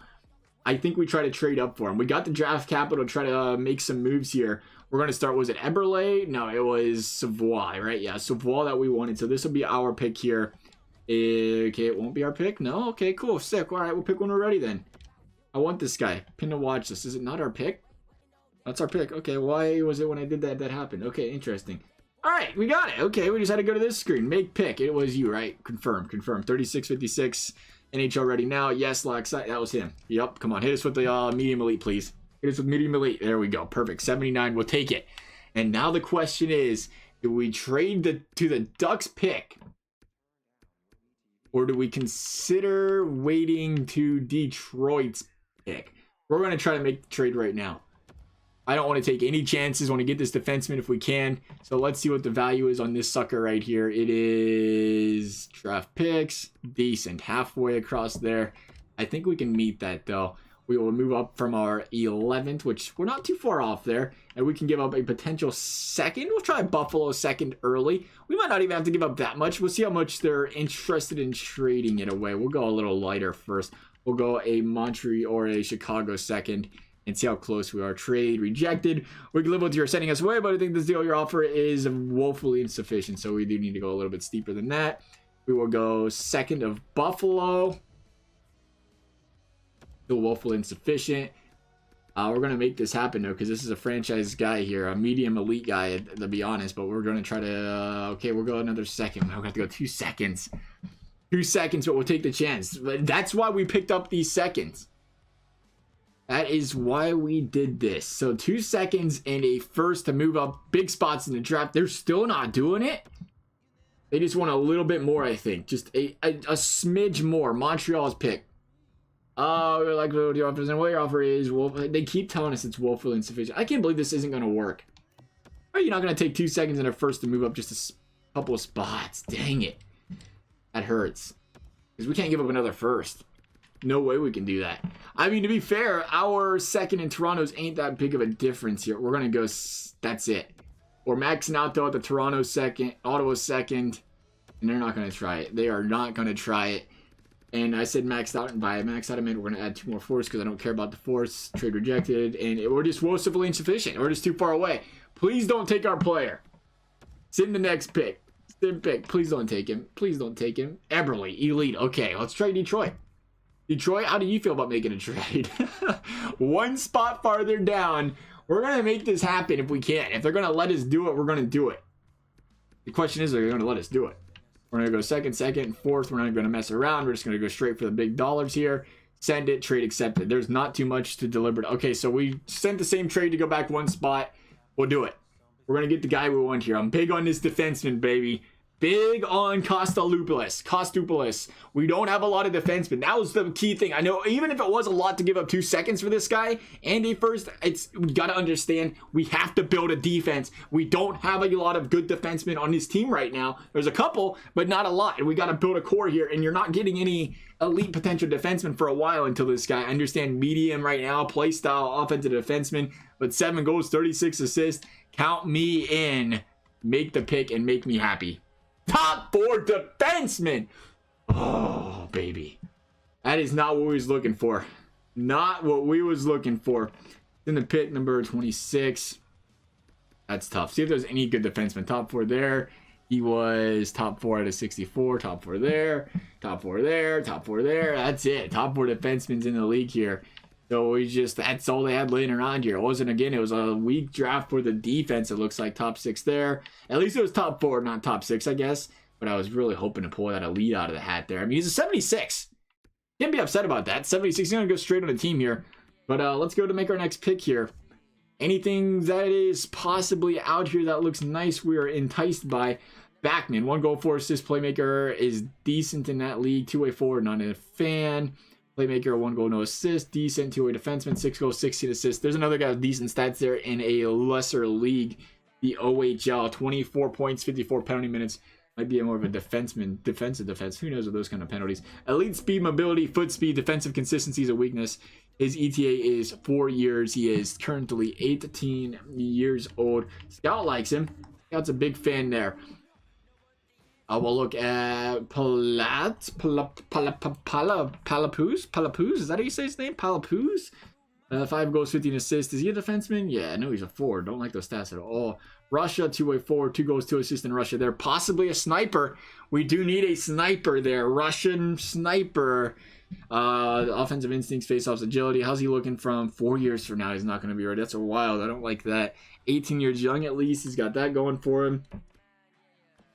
I think we try to trade up for him. We got the draft capital to try to make some moves here. We're going to start, was it Eberle? No, it was Savoie, right? Yeah, Savoie that we wanted. So this will be our pick here. Okay, it won't be our pick? No? Okay, cool, sick. All right, we'll pick when we're ready then. I want this guy. Pin to watch this. Is it not our pick? That's our pick. Okay, why was it when I did that happened? Okay, interesting. All right, we got it. Okay, we just had to go to this screen. Make pick. It was you, right? Confirm. 3656. NHL ready now. Yes, that was him. Yep, come on. Hit us with the medium elite, please. Hit us with medium elite. There we go. Perfect. 79. We'll take it. And now the question is, do we trade to the Ducks pick? Or do we consider waiting to Detroit's pick? We're going to try to make the trade right now. I don't want to take any chances. I want to get this defenseman if we can. So let's see what the value is on this sucker right here. It is draft picks. Decent. Halfway across there. I think we can meet that though. We will move up from our 11th, which we're not too far off there. And we can give up a potential second. We'll try Buffalo second early. We might not even have to give up that much. We'll see how much they're interested in trading it away. We'll go a little lighter first. We'll go a Montreal or a Chicago second and see how close we are. Trade rejected. We can live with your sending us away, but I think this deal your offer is woefully insufficient. So we do need to go a little bit steeper than that. We will go second of Buffalo. Still woefully insufficient. We're going to make this happen, though, because this is a franchise guy here, a medium elite guy, to be honest. But we're going to try to... okay, we'll go another second. We're going to have to go 2 seconds. 2 seconds, but we'll take the chance. But that's why we picked up these seconds. That is why we did this. So 2 seconds and a first to move up big spots in the draft. They're still not doing it. They just want a little bit more, I think. Just a smidge more. Montreal's pick. Oh, like what your offer is, and what your offer is. Well, they keep telling us it's woefully insufficient. I can't believe this isn't going to work. Are you not going to take 2 seconds and a first to move up just a couple of spots? Dang it. That hurts. Because we can't give up another first. No way we can do that. I mean, to be fair, our second in Toronto's ain't that big of a difference here. We're going to go, that's it. We're maxing out, though, at the Toronto second, Ottawa second, and they're not going to try it. They are not going to try it. And I said maxed out, and by maxed out I meant we're going to add 2 more force because I don't care about the force. Trade rejected, and we're just woefully insufficient. We're just too far away. Please don't take our player. Send the next pick. Send pick. Please don't take him. Please don't take him. Eberle, elite. Okay, let's trade Detroit. Detroit, how do you feel about making a trade? 1 spot farther down. We're going to make this happen if we can. If they're going to let us do it, we're going to do it. The question is, are they going to let us do it? We're going to go second, fourth. We're not going to mess around. We're just going to go straight for the big dollars here. Send it, trade accepted. There's not too much to deliver. Okay, so we sent the same trade to go back 1 spot. We'll do it. We're going to get the guy we want here. I'm big on this defenseman, baby. Big on Kostopoulos. We don't have a lot of defensemen. That was the key thing. I know even if it was a lot to give up 2 seconds for this guy and a first, we got to understand we have to build a defense. We don't have a lot of good defensemen on this team right now. There's a couple, but not a lot. And we got to build a core here. And you're not getting any elite potential defensemen for a while until this guy. I understand medium right now, play style, offensive defenseman, but 7 goals, 36 assists. Count me in. Make the pick and make me happy. Top 4 defenseman. Oh, baby. That is not what we was looking for. Not what we was looking for. In the pick number 26. That's tough. See if there's any good defenseman. Top 4 there. He was top 4 out of 64. Top 4 there. Top 4 there. Top 4 there. That's it. Top 4 defensemen in the league here. So we just, that's all they had laying around here. It wasn't, again, it was a weak draft for the defense. It looks like top 6 there. At least it was top 4, not top 6, I guess. But I was really hoping to pull that elite out of the hat there. I mean, he's a 76. Can't be upset about that. 76, he's going to go straight on the team here. But let's go to make our next pick here. Anything that is possibly out here that looks nice, we are enticed by. Backman, 1 goal, 4 assist playmaker, is decent in that league. 2-way forward, not a fan. Playmaker, 1 goal, no assist. Decent 2-way defenseman, 6 goals, 16 assists. There's another guy with decent stats there in a lesser league, the OHL. 24 points, 54 penalty minutes. Might be more of a defenseman, defensive defense. Who knows with those kind of penalties. Elite speed, mobility, foot speed, defensive consistency is a weakness. His ETA is 4 years. He is currently 18 years old. Scout likes him. Scout's a big fan there. We'll look at Palapuz. Is that how you say his name? Palapuz? 5 goals, 15 assists. Is he a defenseman? Yeah, no, he's a forward. Don't like those stats at all. Russia, 2-way forward, 2 goals, 2 assists in Russia there. Possibly a sniper. We do need a sniper there. Russian sniper. Offensive instincts, face-offs, agility. How's he looking from 4 years from now? He's not going to be ready. That's a wild. I don't like that. 18 years young at least. He's got that going for him.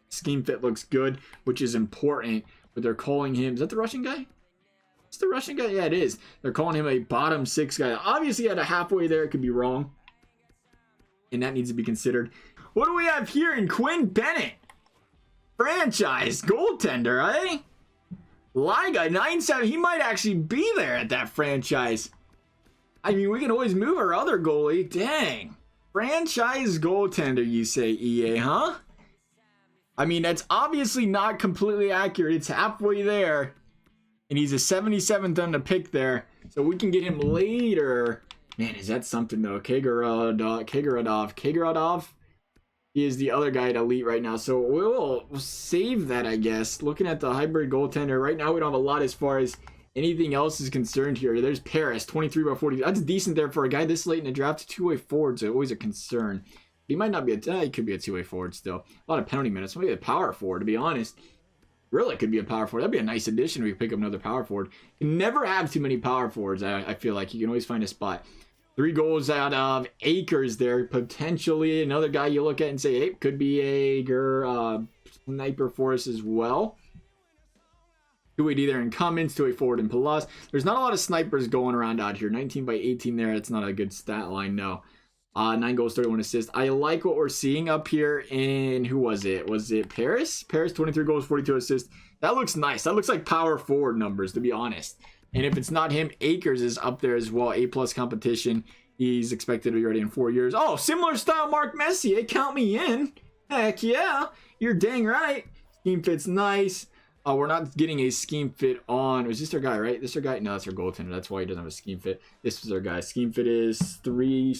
Scheme fit looks good, which is important. But they're calling him... Is that the Russian guy? It's the Russian guy? Yeah, it is. They're calling him a bottom 6 guy. Obviously, at a halfway there, it could be wrong. And that needs to be considered. What do we have here in Quinn Bennett? Franchise goaltender, eh? Liga, 9-7. He might actually be there at that franchise. I mean, we can always move our other goalie. Dang. Franchise goaltender, you say, EA, huh? I mean, that's obviously not completely accurate. It's halfway there. And he's a 77th on the pick there. So we can get him later. Man, is that something though? Kageradov. He is the other guy at Elite right now. So we'll save that, I guess. Looking at the hybrid goaltender, right now we don't have a lot as far as anything else is concerned here. There's Paris, 23 by 40. That's decent there for a guy this late in the draft. Two-way forward, so always a concern. He might not be he could be a two-way forward still. A lot of penalty minutes. Maybe a power forward, to be honest. Really could be a power forward. That'd be a nice addition if we pick up another power forward. You can never have too many power forwards, I feel like. You can always find a spot. 3 goals out of Akers there. Potentially another guy you look at and say, hey, could be a sniper for us as well. Two-way D there in Cummins, two-way forward in Palas. There's not a lot of snipers going around out here. 19 by 18 there. That's not a good stat line, no. 9 goals, 31 assists. I like what we're seeing up here in, who was it? Was it Paris? Paris, 23 goals, 42 assists. That looks nice. That looks like power forward numbers, to be honest. And if it's not him, Akers is up there as well. A+ competition. He's expected to be ready in 4 years. Oh, similar style Mark Messier. Count me in. Heck yeah. You're dang right. Scheme fit's nice. We're not getting a scheme fit on. Was this our guy, right? This is our guy? No, that's our goaltender. That's why he doesn't have a scheme fit. This is our guy. Scheme fit is 3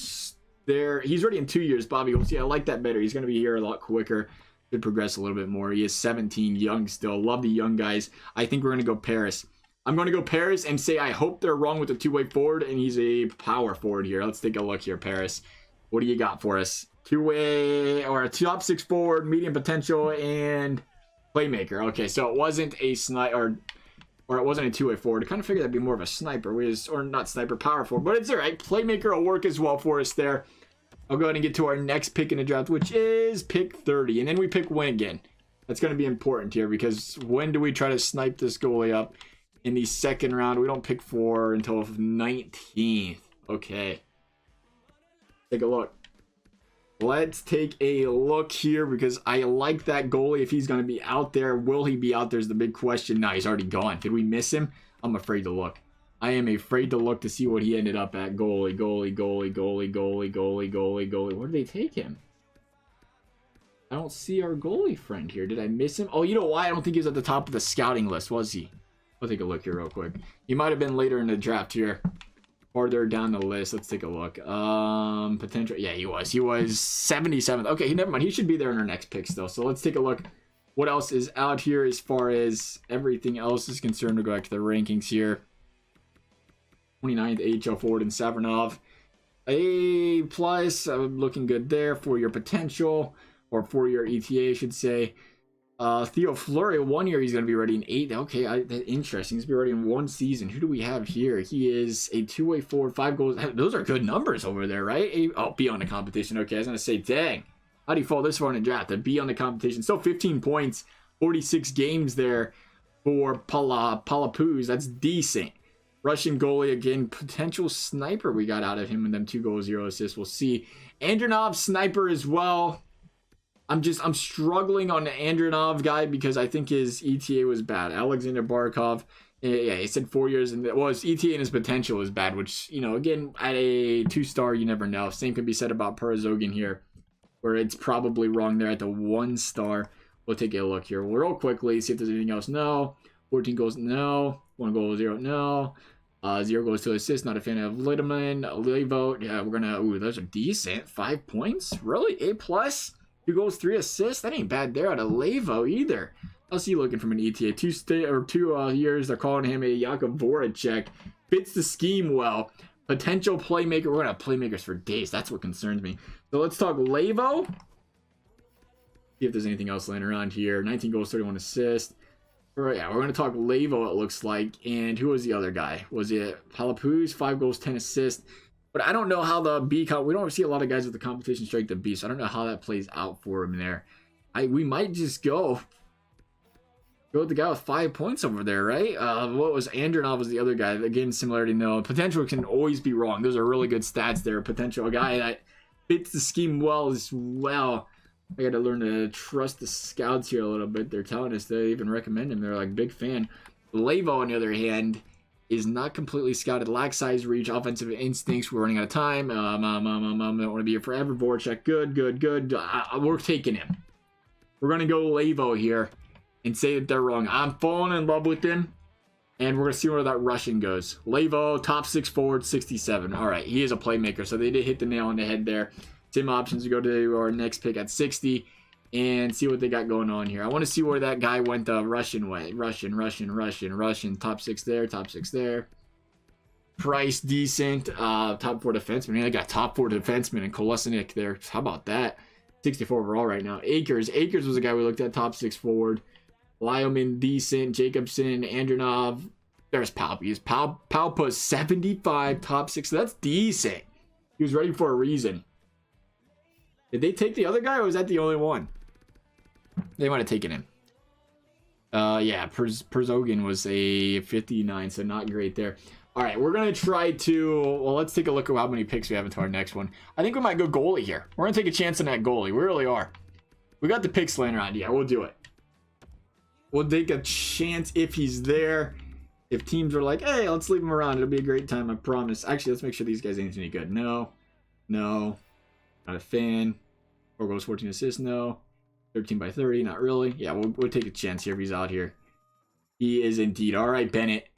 there. He's ready in 2 years, Bobby. See, I like that better. He's going to be here a lot quicker. Could progress a little bit more. He is 17, young still. Love the young guys. I think we're going to go Paris. I'm going to go Paris and say I hope they're wrong with the two-way forward, and he's a power forward here. Let's take a look here, Paris. What do you got for us? Two-way or a top 6 forward, medium potential, and playmaker. Okay, so it wasn't a sniper, or it wasn't a two-way forward. I kind of figured that'd be more of a sniper, or not sniper, power forward, but it's all right. Playmaker will work as well for us there. I'll go ahead and get to our next pick in the draft, which is pick 30, and then we pick win again. That's going to be important here, because when do we try to snipe this goalie up? In the second round, we don't pick 4 until 19th. Okay. Take a look. Let's take a look here because I like that goalie. If he's going to be out there, will he be out there is the big question. Nah, he's already gone. Did we miss him? I'm afraid to look. I am afraid to look to see what he ended up at. Goalie. Where did they take him? I don't see our goalie friend here. Did I miss him? Oh, you know why? I don't think he was at the top of the scouting list, was he? I'll take a look here real quick. He might have been later in the draft here. Farther down the list. Let's take a look. Potential. Yeah, he was. He was 77th. Okay, never mind. He should be there in our next pick still. So let's take a look. What else is out here as far as everything else is concerned? We'll go back to the rankings here. 29th AHL forward in Savernov. A+, looking good there for your potential. Or for your ETA, I should say. Theo Fleury, 1 year he's going to be ready in 8. Okay, that's interesting. He's going to be ready in 1 season. Who do we have here? He is a two-way forward, 5 goals. Those are good numbers over there, right? Oh, be on the competition. Okay, I was going to say, dang. How do you fall this far in the draft? To be on the competition. So 15 points, 46 games there for Palapuz. That's decent. Russian goalie, again, potential sniper we got out of him and them 2 goals, 0 assists. We'll see. Andronov, sniper as well. I'm struggling on the Andronov guy because I think his ETA was bad. Alexander Barkov, yeah, he said 4 years, and his ETA and his potential is bad, which, you know, again, at a 2-star, you never know. Same can be said about Perzogin here, where it's probably wrong there at the 1-star. We'll take a look here real quickly, see if there's anything else. No. 14 goals, no. 1 goal, 0, no. 0 goes to assist, not a fan of Littman. Levo, yeah, we're gonna, ooh, those are decent. 5 points? Really? A+? 2 goals, 3 assists. That ain't bad there out of Levo either. How's he looking from an ETA? 2 years. They're calling him a Jakub Voracek. Fits the scheme well. Potential playmaker. We're going to have playmakers for days. That's what concerns me. So let's talk Levo. See if there's anything else laying around here. 19 goals, 31 assists. Yeah, we're going to talk Levo, it looks like. And who was the other guy? Was it Palapuz? 5 goals, 10 assists. But I don't know how the B we don't see a lot of guys with the competition strike the B, so I don't know how that plays out for him there. We might just go with the guy with 5 points over there, right? What was Andronov was the other guy. Again, similarity, no. Potential can always be wrong. Those are really good stats there. Potential, a guy that fits the scheme well as well. I got to learn to trust the scouts here a little bit. They're telling us they even recommend him. They're like, big fan. Levo, on the other hand, is not completely scouted. Lack size, reach, offensive instincts. We're running out of time. Don't want to be here forever. Voracek, good. We're taking him. We're going to go Levo here and say that they're wrong. I'm falling in love with him. And we're going to see where that Russian goes. Levo, top 6 forward, 67. All right, he is a playmaker, so they did hit the nail on the head there. Same options. We go to our next pick at 60 and see what they got going on here. I want to see where that guy went the Russian way. Russian. Top 6 there, top 6 there. Price, decent. Top 4 defenseman. They got top 4 defenseman and Kolesnik there. How about that? 64 overall right now. Akers was a guy we looked at, top 6 forward. Lyman, decent. Jacobson, Andronov. There's Palpy. Palpa, 75, top 6. So that's decent. He was ready for a reason. Did they take the other guy, or was that the only one? They might have taken him. Yeah, Perzogan was a 59, so not great there. All right, we're going to try to... Well, let's take a look at how many picks we have into our next one. I think we might go goalie here. We're going to take a chance on that goalie. We really are. We got the picks laying around. Yeah, we'll do it. We'll take a chance if he's there. If teams are like, hey, let's leave him around. It'll be a great time, I promise. Actually, let's make sure these guys ain't any good. No. Not a fan. 4 goals, 14 assists. No. 13 by 30. Not really. Yeah, we'll take a chance here if he's out here. He is indeed. All right, Bennett.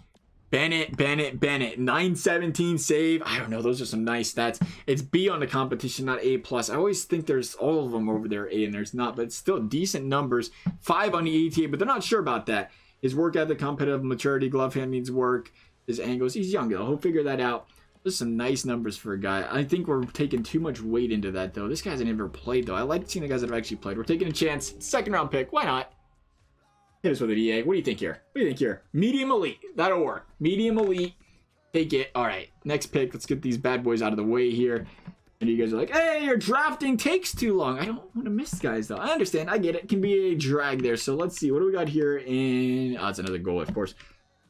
917 save. I don't know. Those are some nice stats. It's B on the competition, not A+. I always think there's all of them over there A, and there's not, but it's still decent numbers. 5 on the ETA, but they're not sure about that. His work ethic, competitive maturity, glove hand needs work. His angles. He's young, though. He'll figure that out. There's some nice numbers for a guy. I think we're taking too much weight into that, though. This guy's never played, though. I like seeing the guys that have actually played. We're taking a chance. 2nd round pick. Why not? Hit us with an EA. What do you think here? Medium elite. That'll work. Medium elite. Take it. All right. Next pick. Let's get these bad boys out of the way here. And you guys are like, hey, your drafting takes too long. I don't want to miss guys, though. I understand. I get it. It can be a drag there. So let's see. What do we got here in... Oh, it's another goal, of course.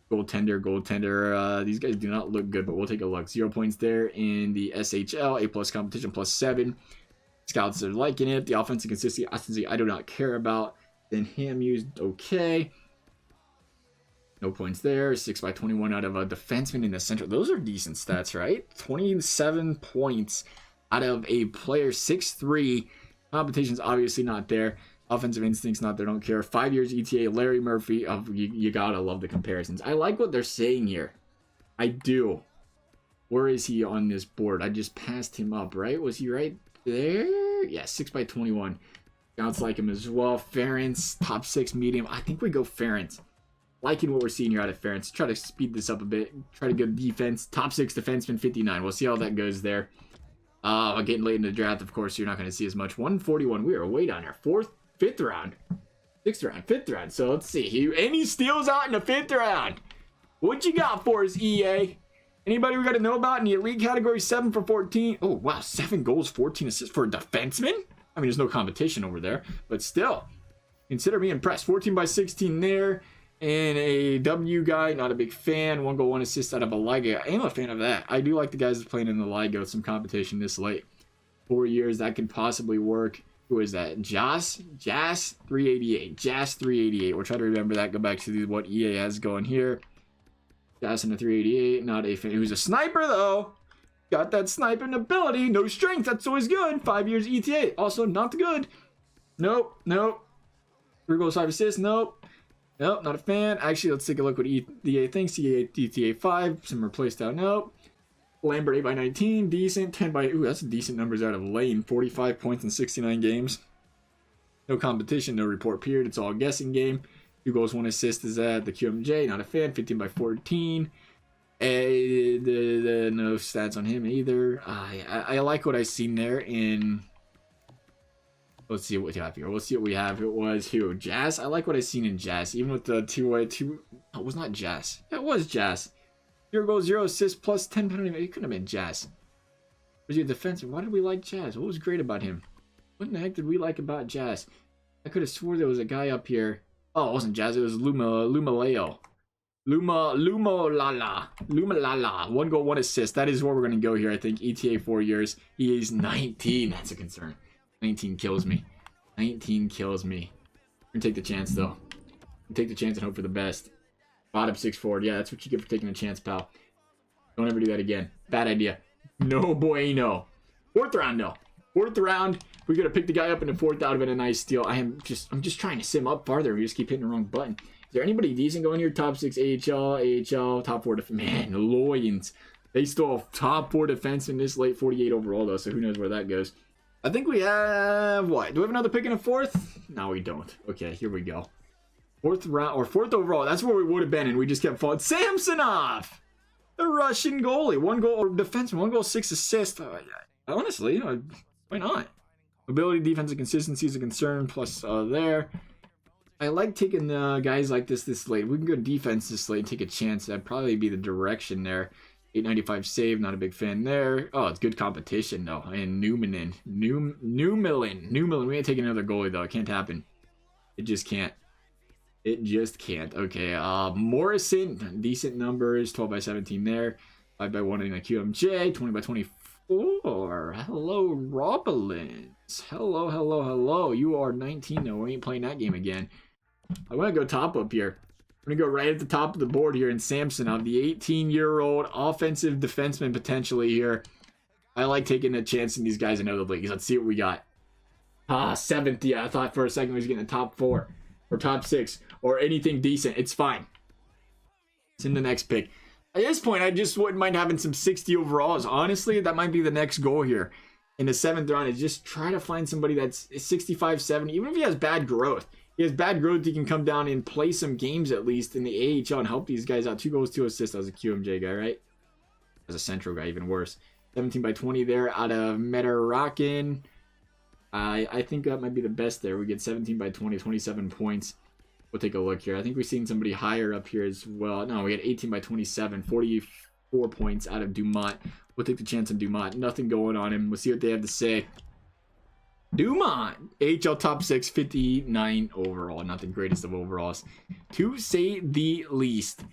Goaltender. These guys do not look good, but we'll take a look. 0 points there in the SHL. A+ competition, +7. Scouts are liking it. The offensive consistency, I do not care about. Then Ham used okay. No points there. 6 by 21 out of a defenseman in the center. Those are decent stats, right? 27 points out of a player 6'3". Competition's obviously not there. Offensive instincts not there. Don't care. 5 years ETA. Larry Murphy. You gotta love the comparisons. I like what they're saying here. I do. Where is he on this board? I just passed him up, right? Was he right there? Yeah, 6 by 21. Scouts like him as well. Ferentz, top 6 medium. I think we go Ferentz. Liking what we're seeing here out of Ferentz. Try to speed this up a bit. Try to go defense. Top 6 defenseman, 59. We'll see how that goes there. Getting late in the draft, of course, you're not going to see as much. 141. We are way down here. 4th, 5th round. 6th round, 5th round. So let's see. He steals out in the 5th round. What you got for us, EA? Anybody we got to know about in the elite category? 7 for 14. Oh, wow. 7 goals, 14 assists for a defenseman? I mean, there's no competition over there, but still, consider me impressed. 14 by 16 there, and a W guy, not a big fan. 1 goal, 1 assist out of a Liga. I am a fan of that. I do like the guys playing in the Liga with some competition this late. 4 years, that could possibly work. Who is that? Jas 388. Jas 388. We'll try to remember that. Go back to what EA has going here. Jas in the 388, not a fan. He was a sniper, though. Got that sniping ability. No strength. That's always good. 5 years ETA. Also not good. Nope. 3 goals, 5 assists. Nope. Not a fan. Actually, let's take a look what ETA thinks. ETA 5. Some replaced out. Nope. Lambert 8 by 19. Decent. 10 by... Ooh, that's decent numbers out of Lane. 45 points in 69 games. No competition. No report period. It's all a guessing game. 2 goals, 1 assist is at the QMJ. Not a fan. 15 by 14. No stats on him either. I like what I seen there in... Let's see what we have here. We'll see what we have. It was who? Jas? I like what I seen in Jas. Even with the 2-way... No, it was not Jas. It was Jas. 0 goals, 0 assists, plus 10 penalty. It couldn't have been Jas. Was your defensive? Why did we like Jas? What was great about him? What in the heck did we like about Jas? I could have swore there was a guy up here. Oh, it wasn't Jas. It was Lumaleo. Lumalala. 1 goal, 1 assist. That is where we're going to go here, I think. ETA 4 years. He is 19. That's a concern. 19 kills me. 19 kills me. We're going to take the chance, though. Take the chance and hope for the best. Bottom 6 forward. Yeah, that's what you get for taking a chance, pal. Don't ever do that again. Bad idea. No bueno. 4th round, though. 4th round. We're going to pick the guy up in the 4th out of it. A nice steal. I'm just trying to sim up farther. We just keep hitting the wrong button. there anybody decent going here? Top 6 AHL, top 4 man, Loyans. They still have top 4 defense in this late, 48 overall though, so who knows where that goes. I think we have, what? Do we have another pick in a 4th? No, we don't. Okay, here we go. 4th round, or 4th overall. That's where we would have been, and we just kept falling. Samsonov! The Russian goalie. 1 goal, or defenseman, 1 goal, 6 assists. Honestly, why not? Ability, defensive consistency is a concern, plus there. I like taking guys like this late. We can go defense this late and take a chance. That'd probably be the direction there. 895 save, not a big fan there. Oh, it's good competition though. And Newman, we ain't taking another goalie though. It can't happen. It just can't. It just can't. Okay, Morrison, decent numbers. 12 by 17 there. 5 by 1 in a QMJ. 20 by 24. Hello, Robolins. Hello. You are 19 though. We ain't playing that game again. I want to go top up here. I'm going to go right at the top of the board here in Samsonov, the 18-year-old offensive defenseman potentially here. I like taking a chance in these guys in other leagues. Let's see what we got. 7th. Yeah, I thought for a second we was getting the top 4 or top 6 or anything decent. It's fine. It's in the next pick. At this point, I just wouldn't mind having some 60 overalls. Honestly, that might be the next goal here in the 7th round is just try to find somebody that's 65, 70, even if he has bad growth. He has bad growth. He can come down and play some games at least in the AHL and help these guys out. 2 goals, 2 assists. That was a QMJ guy, right? As a central guy, even worse. 17 by 20 there out of Metarakin. I think that might be the best there. We get 17 by 20, 27 points. We'll take a look here. I think we've seen somebody higher up here as well. No, we had 18 by 27, 44 points out of Dumont. We'll take the chance on Dumont. Nothing going on him. We'll see what they have to say. Dumont, AHL top 6, 59 overall. Not the greatest of overalls, to say the least.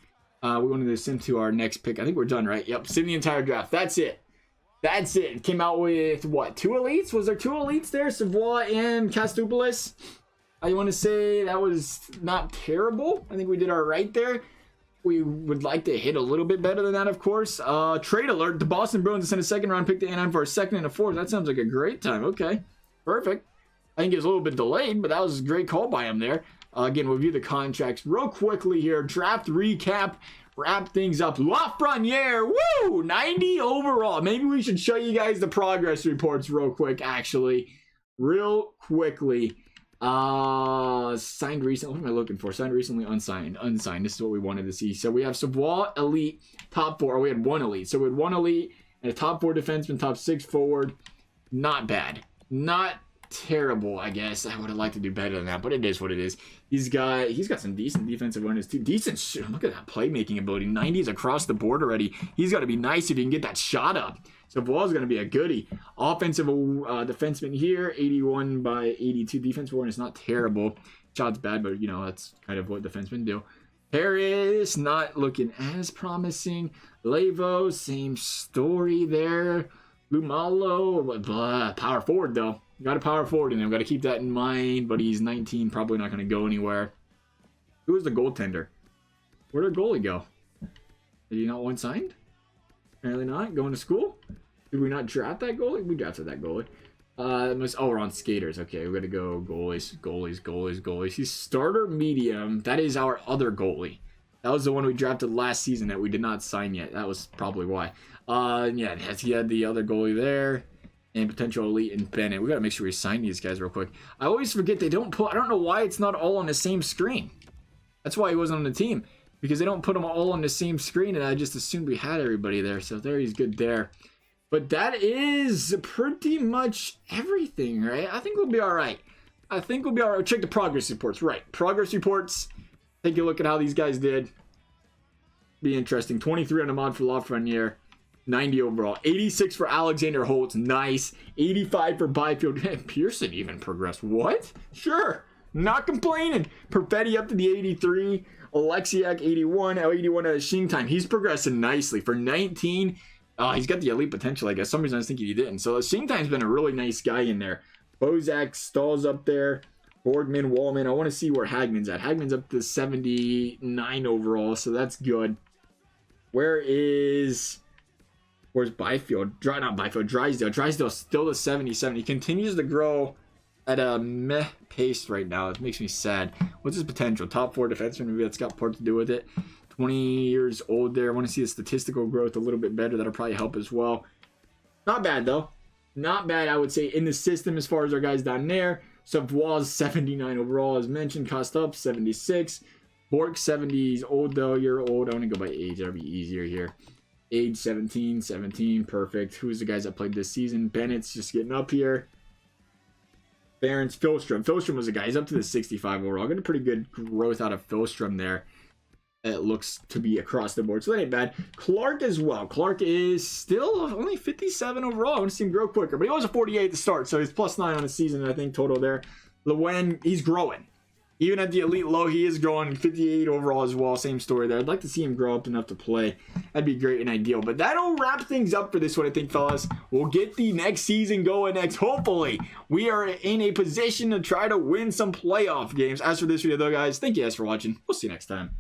We wanted to send to our next pick. I think we're done, right? Yep, send the entire draft. That's it. It came out with, what, 2 elites? Was there 2 elites there? Savoy and Kastoupolis? I want to say that was not terrible. I think we did all right there. We would like to hit a little bit better than that, of course. Trade alert. The Boston Bruins sent a 2nd round pick to Anaheim for a 2nd and a 4th. That sounds like a great time. Okay. Perfect. I think it was a little bit delayed, but that was a great call by him there. Again, we'll review the contracts real quickly here. Draft recap. Wrap things up. Lafreniere. Woo! 90 overall. Maybe we should show you guys the progress reports real quick, actually. Real quickly. Signed recently. What am I looking for? Signed recently, unsigned. Unsigned. This is what we wanted to see. So we have Savoy, elite, top 4. We had 1 elite. So we had 1 elite and a top 4 defenseman, top 6 forward. Not bad. Not terrible, I guess. I would have liked to do better than that, but it is what it is. He's got some decent defensive awareness too. Decent shit. Look at that playmaking ability. 90s across the board already. He's got to be nice if he can get that shot up. So Ball's going to be a goodie. Offensive defenseman here, 81 by 82. Defensive awareness not terrible. Shot's bad, but you know that's kind of what defensemen do. Harris not looking as promising. Levo, same story there. Lumalo, power forward though. Got a power forward in him. Got to keep that in mind. But he's 19, probably not going to go anywhere. Who was the goaltender? Where did goalie go? Did he not want signed? Apparently not. Going to school? Did we not draft that goalie? We drafted that goalie. We're on skaters. Okay, we got to go goalies. He's starter medium. That is our other goalie. That was the one we drafted last season that we did not sign yet. That was probably why. Yeah, he had the other goalie there. And potential elite and Bennett. We got to make sure we sign these guys real quick. I always forget they don't put... I don't know why it's not all on the same screen. That's why he wasn't on the team. Because they don't put them all on the same screen. And I just assumed we had everybody there. So there, he's good there. But that is pretty much everything, right? I think we'll be all right. Check the progress reports. Right. Progress reports. Take a look at how these guys did. Be interesting. 23 on the mod for Lafreniere. 90 overall. 86 for Alexander Holtz. Nice. 85 for Byfield. Pearson even progressed. What? Sure. Not complaining. Perfetti up to the 83. Alexiak 81. 81 at Shing time. He's progressing nicely. For 19, he's got the elite potential, I guess. Some reason I was thinking he didn't. So Shing time's been a really nice guy in there. Bozak, Stahl's up there. Borgman, Wallman. I want to see where Hagman's at. Hagman's up to 79 overall, so that's good. Where's Byfield? Not Byfield. Drysdale. Drysdale's still to 77. He continues to grow at a meh pace right now. It makes me sad. What's his potential? Top 4 defenseman. Maybe that's got part to do with it. 20 years old there. I want to see the statistical growth a little bit better. That'll probably help as well. Not bad, though. Not bad, I would say, in the system as far as our guys down there. Savoie's 79 overall, as mentioned. Kostup, 76. Bork, 70. He's old, though. You're old. I want to go by age. That'll be easier here. Age 17. Perfect. Who's the guys that played this season? Bennett's just getting up here. Barron's Philstrom. Philstrom was a guy. He's up to the 65 overall. Got a pretty good growth out of Philstrom there. It looks to be across the board, so that ain't bad. Clark as well. Clark is still only 57 overall. I want to see him grow quicker, but he was a 48 to start, so he's +9 on the season, I think, total there. Lewen, he's growing. Even at the elite low, he is growing. 58 overall as well. Same story there. I'd like to see him grow up enough to play. That'd be great and ideal. But that'll wrap things up for this one, I think, fellas. We'll get the next season going next. Hopefully, we are in a position to try to win some playoff games. As for this video, though, guys, thank you guys for watching. We'll see you next time.